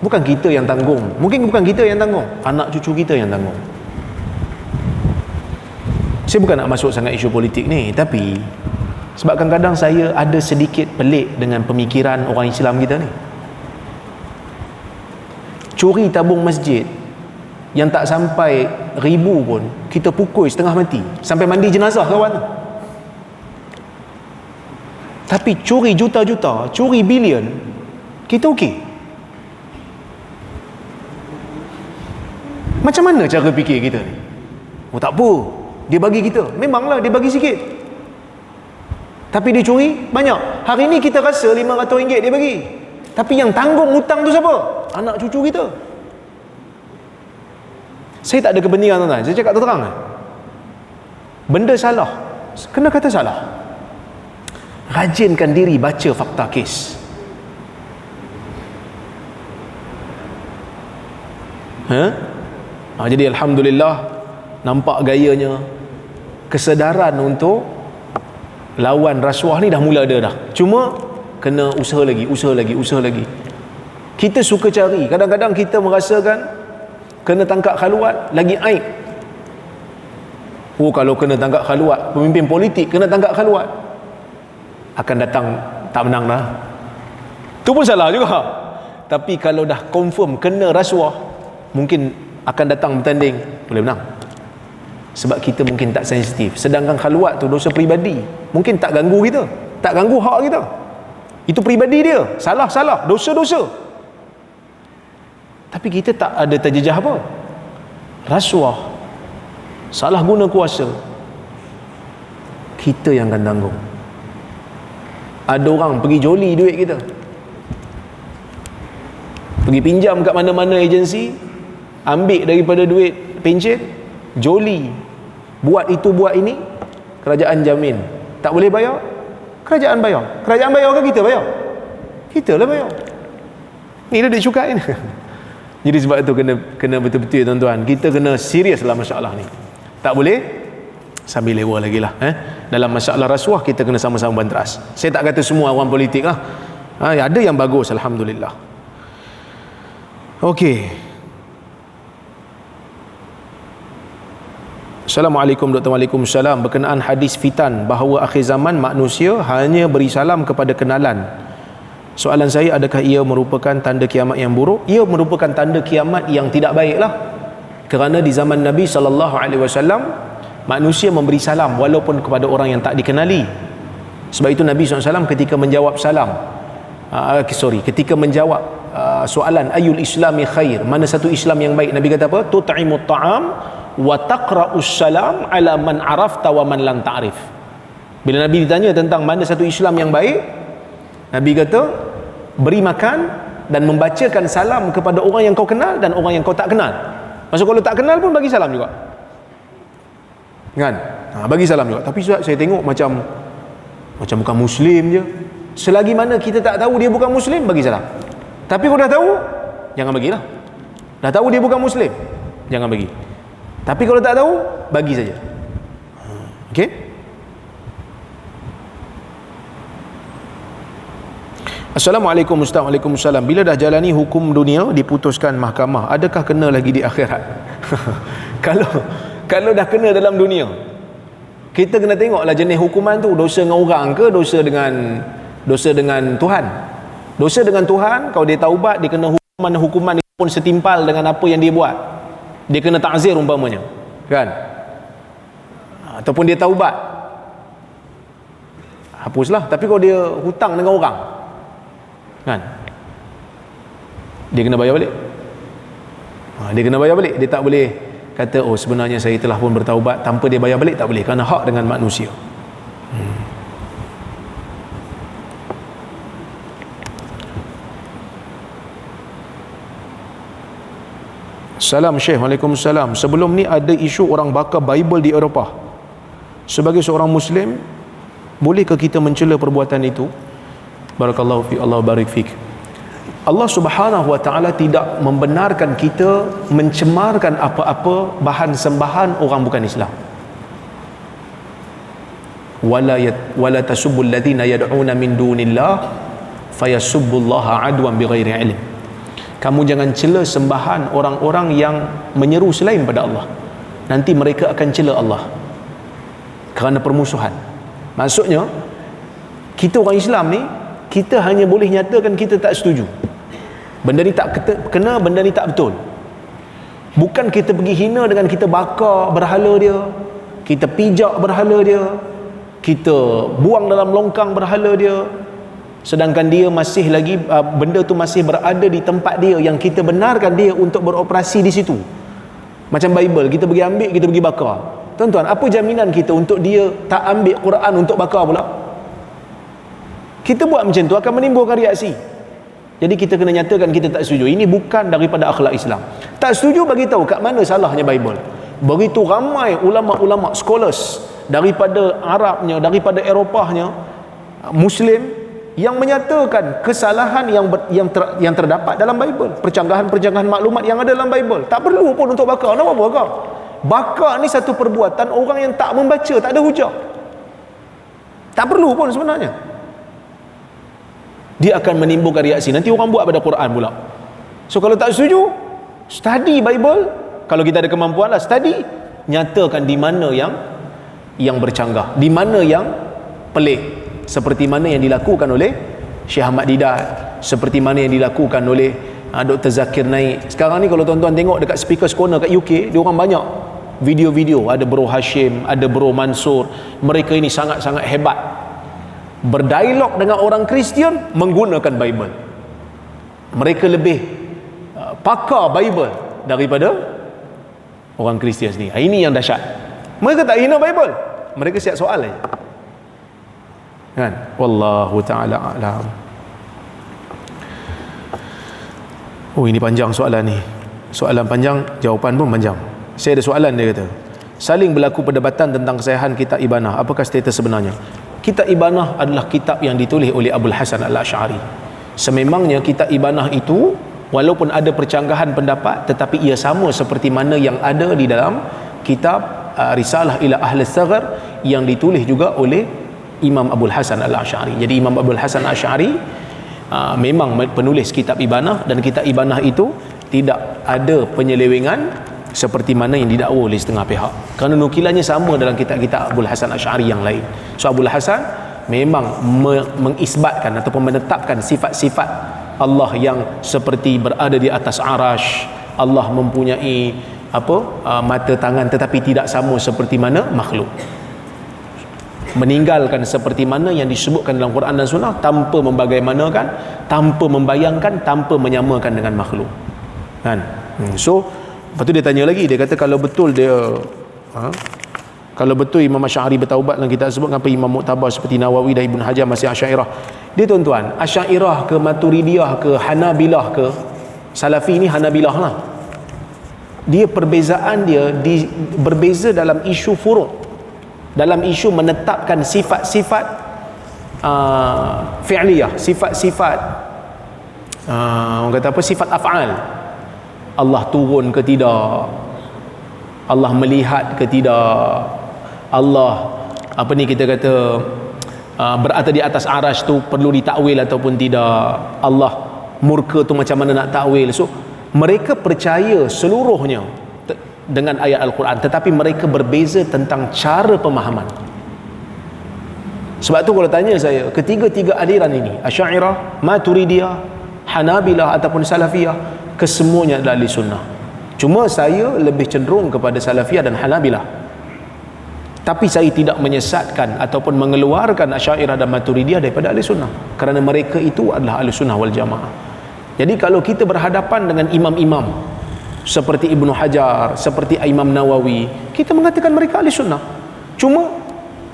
bukan kita yang tanggung. Mungkin bukan kita yang tanggung, anak cucu kita yang tanggung. Saya bukan nak masuk sangat isu politik ni, tapi sebab kadang-kadang saya ada sedikit pelik dengan pemikiran orang Islam kita ni. Curi tabung masjid yang tak sampai 1000 pun kita pukul setengah mati sampai mandi jenazah kawan. Tapi curi juta-juta, curi bilion, kita okey. Macam mana cara fikir kita ni? Oh tak apa, dia bagi kita. Memanglah dia bagi sikit, tapi dia curi banyak. Hari ni kita rasa RM500 dia bagi, tapi yang tanggung hutang tu siapa? Anak cucu kita. Saya tak ada kepentingan tuan-tuan, saya cakap terang. Benda salah, kena kata salah. Rajinkan diri baca fakta kes. Jadi alhamdulillah, nampak gayanya kesedaran untuk lawan rasuah ni dah mula ada dah. Cuma kena usaha lagi. Kita suka cari, kadang-kadang kita merasakan kena tangkap khaluat lagi aib. Kalau kena tangkap khaluat, pemimpin politik kena tangkap khaluat, akan datang tak menang dah. Tu pun salah juga. Tapi kalau dah confirm kena rasuah, mungkin akan datang bertanding, boleh menang. Sebab kita mungkin tak sensitif. Sedangkan khaluat tu dosa peribadi, mungkin tak ganggu kita, tak ganggu hak kita. Itu peribadi dia, salah, dosa. Tapi kita tak ada terjejah apa. Rasuah, salah guna kuasa, kita yang akan tanggung. Ada orang pergi joli duit kita, pergi pinjam kat mana-mana agensi, ambil daripada duit pencen, joli, buat itu buat ini, kerajaan jamin tak boleh bayar, kerajaan bayar ke kita bayar? Kita lah bayar. Ni dah duit cukai ni. Jadi sebab itu kena betul-betul tuan-tuan, kita kena serius dalam masalah ni. Tak boleh sambil lewa lagi lah. Dalam masalah rasuah kita kena sama-sama banteras. Saya tak kata semua orang politik lah, ada yang bagus, alhamdulillah. Okey. Assalamualaikum Dr. Waalaikumsalam. Berkenaan hadis fitan bahawa akhir zaman manusia hanya beri salam kepada kenalan, soalan saya, adakah ia merupakan tanda kiamat yang buruk? Ia merupakan tanda kiamat yang tidak baik lah. Kerana di zaman Nabi SAW, manusia memberi salam walaupun kepada orang yang tak dikenali. Sebab itu Nabi SAW ketika menjawab ketika menjawab soalan ayul islami khair, mana satu Islam yang baik, Nabi kata apa? Tut'imut ta'am wa taqra'us salam ala man arafta wa man lam ta'rif. Bila Nabi ditanya tentang mana satu Islam yang baik, Nabi kata beri makan dan membacakan salam kepada orang yang kau kenal dan orang yang kau tak kenal. Maksud kalau tak kenal pun bagi salam juga kan? Bagi salam juga. Tapi saya tengok macam bukan Muslim je. Selagi mana kita tak tahu dia bukan Muslim, bagi salam. Tapi kalau dah tahu, jangan bagilah. Dah tahu dia bukan Muslim, jangan bagi. Tapi kalau tak tahu, bagi saja. Okey? Assalamualaikum Ustaz. Waalaikumsalam. Bila dah jalani hukum dunia diputuskan mahkamah, adakah kena lagi di akhirat? Kalau dah kena dalam dunia, kita kena tengoklah jenis hukuman tu, dosa dengan orang ke dosa dengan Tuhan. Dosa dengan Tuhan, kalau dia taubat, dia kena hukuman pun setimpal dengan apa yang dia buat. Dia kena ta'zir umpamanya, kan? Ataupun dia taubat, hapuslah. Tapi kalau dia hutang dengan orang, kan, dia kena bayar balik. Dia kena bayar balik. Dia tak boleh kata, oh sebenarnya saya telah pun bertaubat, tanpa dia bayar balik. Tak boleh, kerana hak dengan manusia. Salam Syekh. Waalaikumsalam. Sebelum ni ada isu orang bakar Bible di Eropah. Sebagai seorang Muslim, bolehkah kita mencela perbuatan itu? Barakallahu fi, Allah barik fik. Allah Subhanahu wa taala tidak membenarkan kita mencemarkan apa-apa bahan sembahan orang bukan Islam. Wala tasubbul ladzina yad'una min dunillah fayasubbullaha adwan bighairi ilm. Kamu jangan cela sembahan orang-orang yang menyeru selain pada Allah. Nanti mereka akan cela Allah kerana permusuhan. Maksudnya, kita orang Islam ni, kita hanya boleh nyatakan kita tak setuju. Benda ni tak kena, benda ni tak betul. Bukan kita pergi hina dengan kita bakar berhala dia, kita pijak berhala dia, kita buang dalam longkang berhala dia, sedangkan dia masih lagi benda tu masih berada di tempat dia yang kita benarkan dia untuk beroperasi di situ. Macam Bible, kita pergi ambil, kita pergi bakar. Tuan-tuan, apa jaminan kita untuk dia tak ambil Quran untuk bakar pula? Kita buat macam tu akan menimbulkan reaksi. Jadi kita kena nyatakan kita tak setuju. Ini bukan daripada akhlak Islam. Tak setuju, bagi tahu kat mana salahnya Bible. Begitu ramai ulama-ulama, scholars daripada Arabnya, daripada Eropahnya, Muslim, yang menyatakan kesalahan yang terdapat dalam Bible, percanggahan-percanggahan maklumat yang ada dalam Bible. Tak perlu pun untuk bakar. Nak apa bakar? Bakar ni satu perbuatan orang yang tak membaca, tak ada hujah. Tak perlu pun sebenarnya. Dia akan menimbulkan reaksi. Nanti orang buat pada Quran pula. So kalau tak setuju, study Bible. Kalau kita ada kemampuan lah, study. Nyatakan di mana yang bercanggah, di mana yang pelik. Seperti mana yang dilakukan oleh Syekh Ahmad Didat, seperti mana yang dilakukan oleh Dr. Zakir Naik. Sekarang ni kalau tuan-tuan tengok dekat Speakers Corner kat UK, dia orang banyak video-video. Ada Bro Hashim, ada Bro Mansur. Mereka ini sangat-sangat hebat berdialog dengan orang Kristian menggunakan Bible. Mereka lebih pakar Bible daripada orang Kristian sendiri. Ini yang dahsyat. Mereka tak hina Bible, mereka siap soal saja, kan? Wallahu ta'ala a'lam. Oh, ini panjang soalan ni. Soalan panjang, jawapan pun panjang. Saya ada soalan, dia kata, saling berlaku perdebatan tentang kesahihan kitab Ibanah. Apakah status sebenarnya? Kitab Ibanah adalah kitab yang ditulis oleh Abul Hasan Al-Asy'ari. Sememangnya kitab Ibanah itu, walaupun ada percanggahan pendapat, tetapi ia sama seperti mana yang ada di dalam kitab Risalah ila Ahli Saghar yang ditulis juga oleh Imam Abul Hasan Al-Asy'ari. Jadi Imam Abul Hasan Al-Asy'ari memang penulis kitab Ibanah, dan kitab Ibanah itu tidak ada penyelewengan seperti mana yang didakwa oleh setengah pihak, kerana nukilannya sama dalam kitab-kitab Abul Hasan Al-Asy'ari yang lain. So Abul Hasan memang mengisbatkan ataupun menetapkan sifat-sifat Allah yang seperti berada di atas arash, Allah mempunyai mata, tangan, tetapi tidak sama seperti mana makhluk. Meninggalkan seperti mana yang disebutkan dalam Quran dan Sunnah, tanpa membagaimanakan, tanpa membayangkan, tanpa menyamakan dengan makhluk, kan? So lepas tu dia tanya lagi, dia kata kalau betul kalau betul Imam Asy'ari bertaubat dalam kitab tersebut, kenapa Imam Mu'tabar seperti Nawawi dan Ibn Hajar masih Asy'ariyah? Dia tuan-tuan, Asy'ariyah ke Maturidiyah ke Hanabilah ke Salafi ni Hanabilah lah. Dia perbezaan dia berbeza dalam isu furu', dalam isu menetapkan sifat-sifat fi'liyah, sifat-sifat orang kata apa, sifat af'al. Allah turun ke tidak, Allah melihat ke tidak, Allah apa ni kita kata berada di atas arasy tu perlu ditakwil ataupun tidak, Allah murka tu macam mana nak takwil. So mereka percaya seluruhnya dengan ayat Al-Quran, tetapi mereka berbeza tentang cara pemahaman. Sebab tu kalau tanya saya, ketiga-tiga aliran ini, Asy'ariyah, Maturidiyah, Hanabilah ataupun Salafiyah, kesemuanya adalah ahli sunnah. Cuma saya lebih cenderung kepada Salafiyah dan Hanabilah, tapi saya tidak menyesatkan ataupun mengeluarkan Asy'ariyah dan Maturidiyah daripada ahli sunnah, kerana mereka itu adalah ahli sunnah wal jamaah. Jadi kalau kita berhadapan dengan imam-imam seperti Ibnu Hajar, seperti Imam Nawawi, kita mengatakan mereka ahli sunnah. Cuma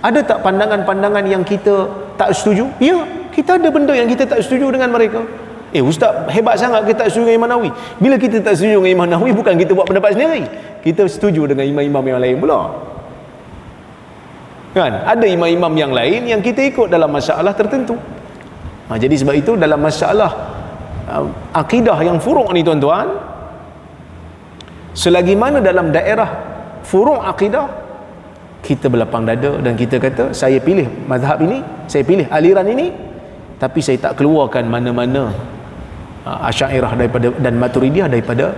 ada tak pandangan-pandangan yang kita tak setuju? Ya, kita ada benda yang kita tak setuju dengan mereka. Ustaz, hebat sangat kita tak setuju dengan Imam Nawawi. Bila kita tak setuju dengan Imam Nawawi, bukan kita buat pendapat sendiri, kita setuju dengan imam-imam yang lain pula. Kan? Ada imam-imam yang lain yang kita ikut dalam masalah tertentu. Jadi sebab itu dalam masalah akidah yang furu' ni tuan-tuan, selagi mana dalam daerah furu' akidah, kita berlapang dada dan kita kata saya pilih mazhab ini, saya pilih aliran ini, tapi saya tak keluarkan mana-mana Asy'ariyah daripada dan Maturidiyah daripada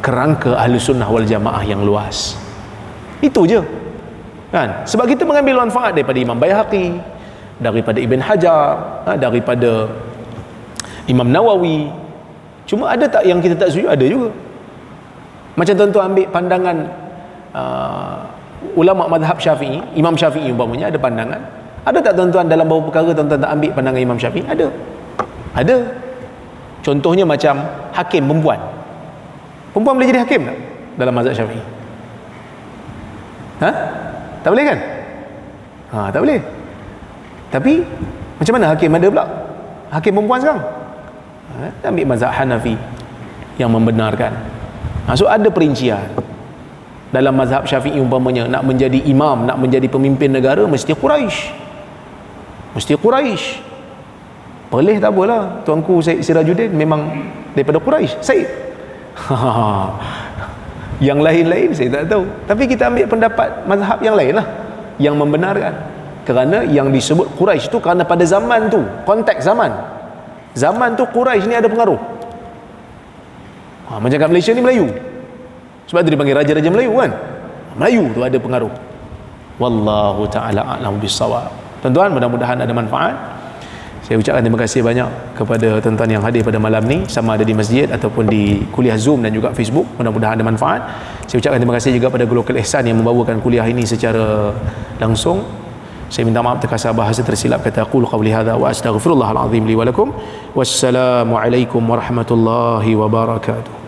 kerangka ahli sunnah wal jamaah yang luas. Itu je kan. Sebab kita mengambil manfaat daripada Imam Baihaqi, daripada Ibn Hajar, daripada Imam Nawawi. Cuma ada tak yang kita tak setuju? Ada juga. Macam tuan-tuan ambil pandangan ulama mazhab Syafi'i, Imam Syafi'i umpamanya ada pandangan. Ada tak tuan-tuan dalam beberapa perkara tuan-tuan tak ambil pandangan Imam Syafi'i? Ada. Contohnya macam hakim perempuan. Perempuan boleh jadi hakim tak dalam mazhab Syafi'i? Tak boleh kan? Tak boleh. Tapi macam mana hakim ada pula? Hakim perempuan sekarang? Ambil mazhab Hanafi yang membenarkan. So ada perincian. Dalam mazhab Syafi'i umpamanya nak menjadi imam, nak menjadi pemimpin negara, mesti Quraisy. Boleh tak apalah, tuanku Syed Sirajuddin memang daripada Quraisy, Syed. Yang lain-lain saya tak tahu, tapi kita ambil pendapat mazhab yang lain lah yang membenarkan. Kerana yang disebut Quraisy tu kerana pada zaman tu, konteks zaman tu Quraisy ni ada pengaruh. Macam kat Malaysia ni Melayu, sebab tu dipanggil raja-raja Melayu kan. Melayu tu ada pengaruh. Wallahu ta'ala a'lam bissawab. Tuan-tuan, mudah-mudahan ada manfaat. Saya ucapkan terima kasih banyak kepada tuan-tuan yang hadir pada malam ni, sama ada di masjid ataupun di kuliah Zoom dan juga Facebook. Mudah-mudahan ada manfaat. Saya ucapkan terima kasih juga pada Global Ihsan yang membawakan kuliah ini secara langsung. Saya minta maaf terkasar bahasa tersilap kata aqulu qawli hadza wa astaghfirullahal azim li wa lakum. Wassalamu alaikum warahmatullahi wabarakatuh.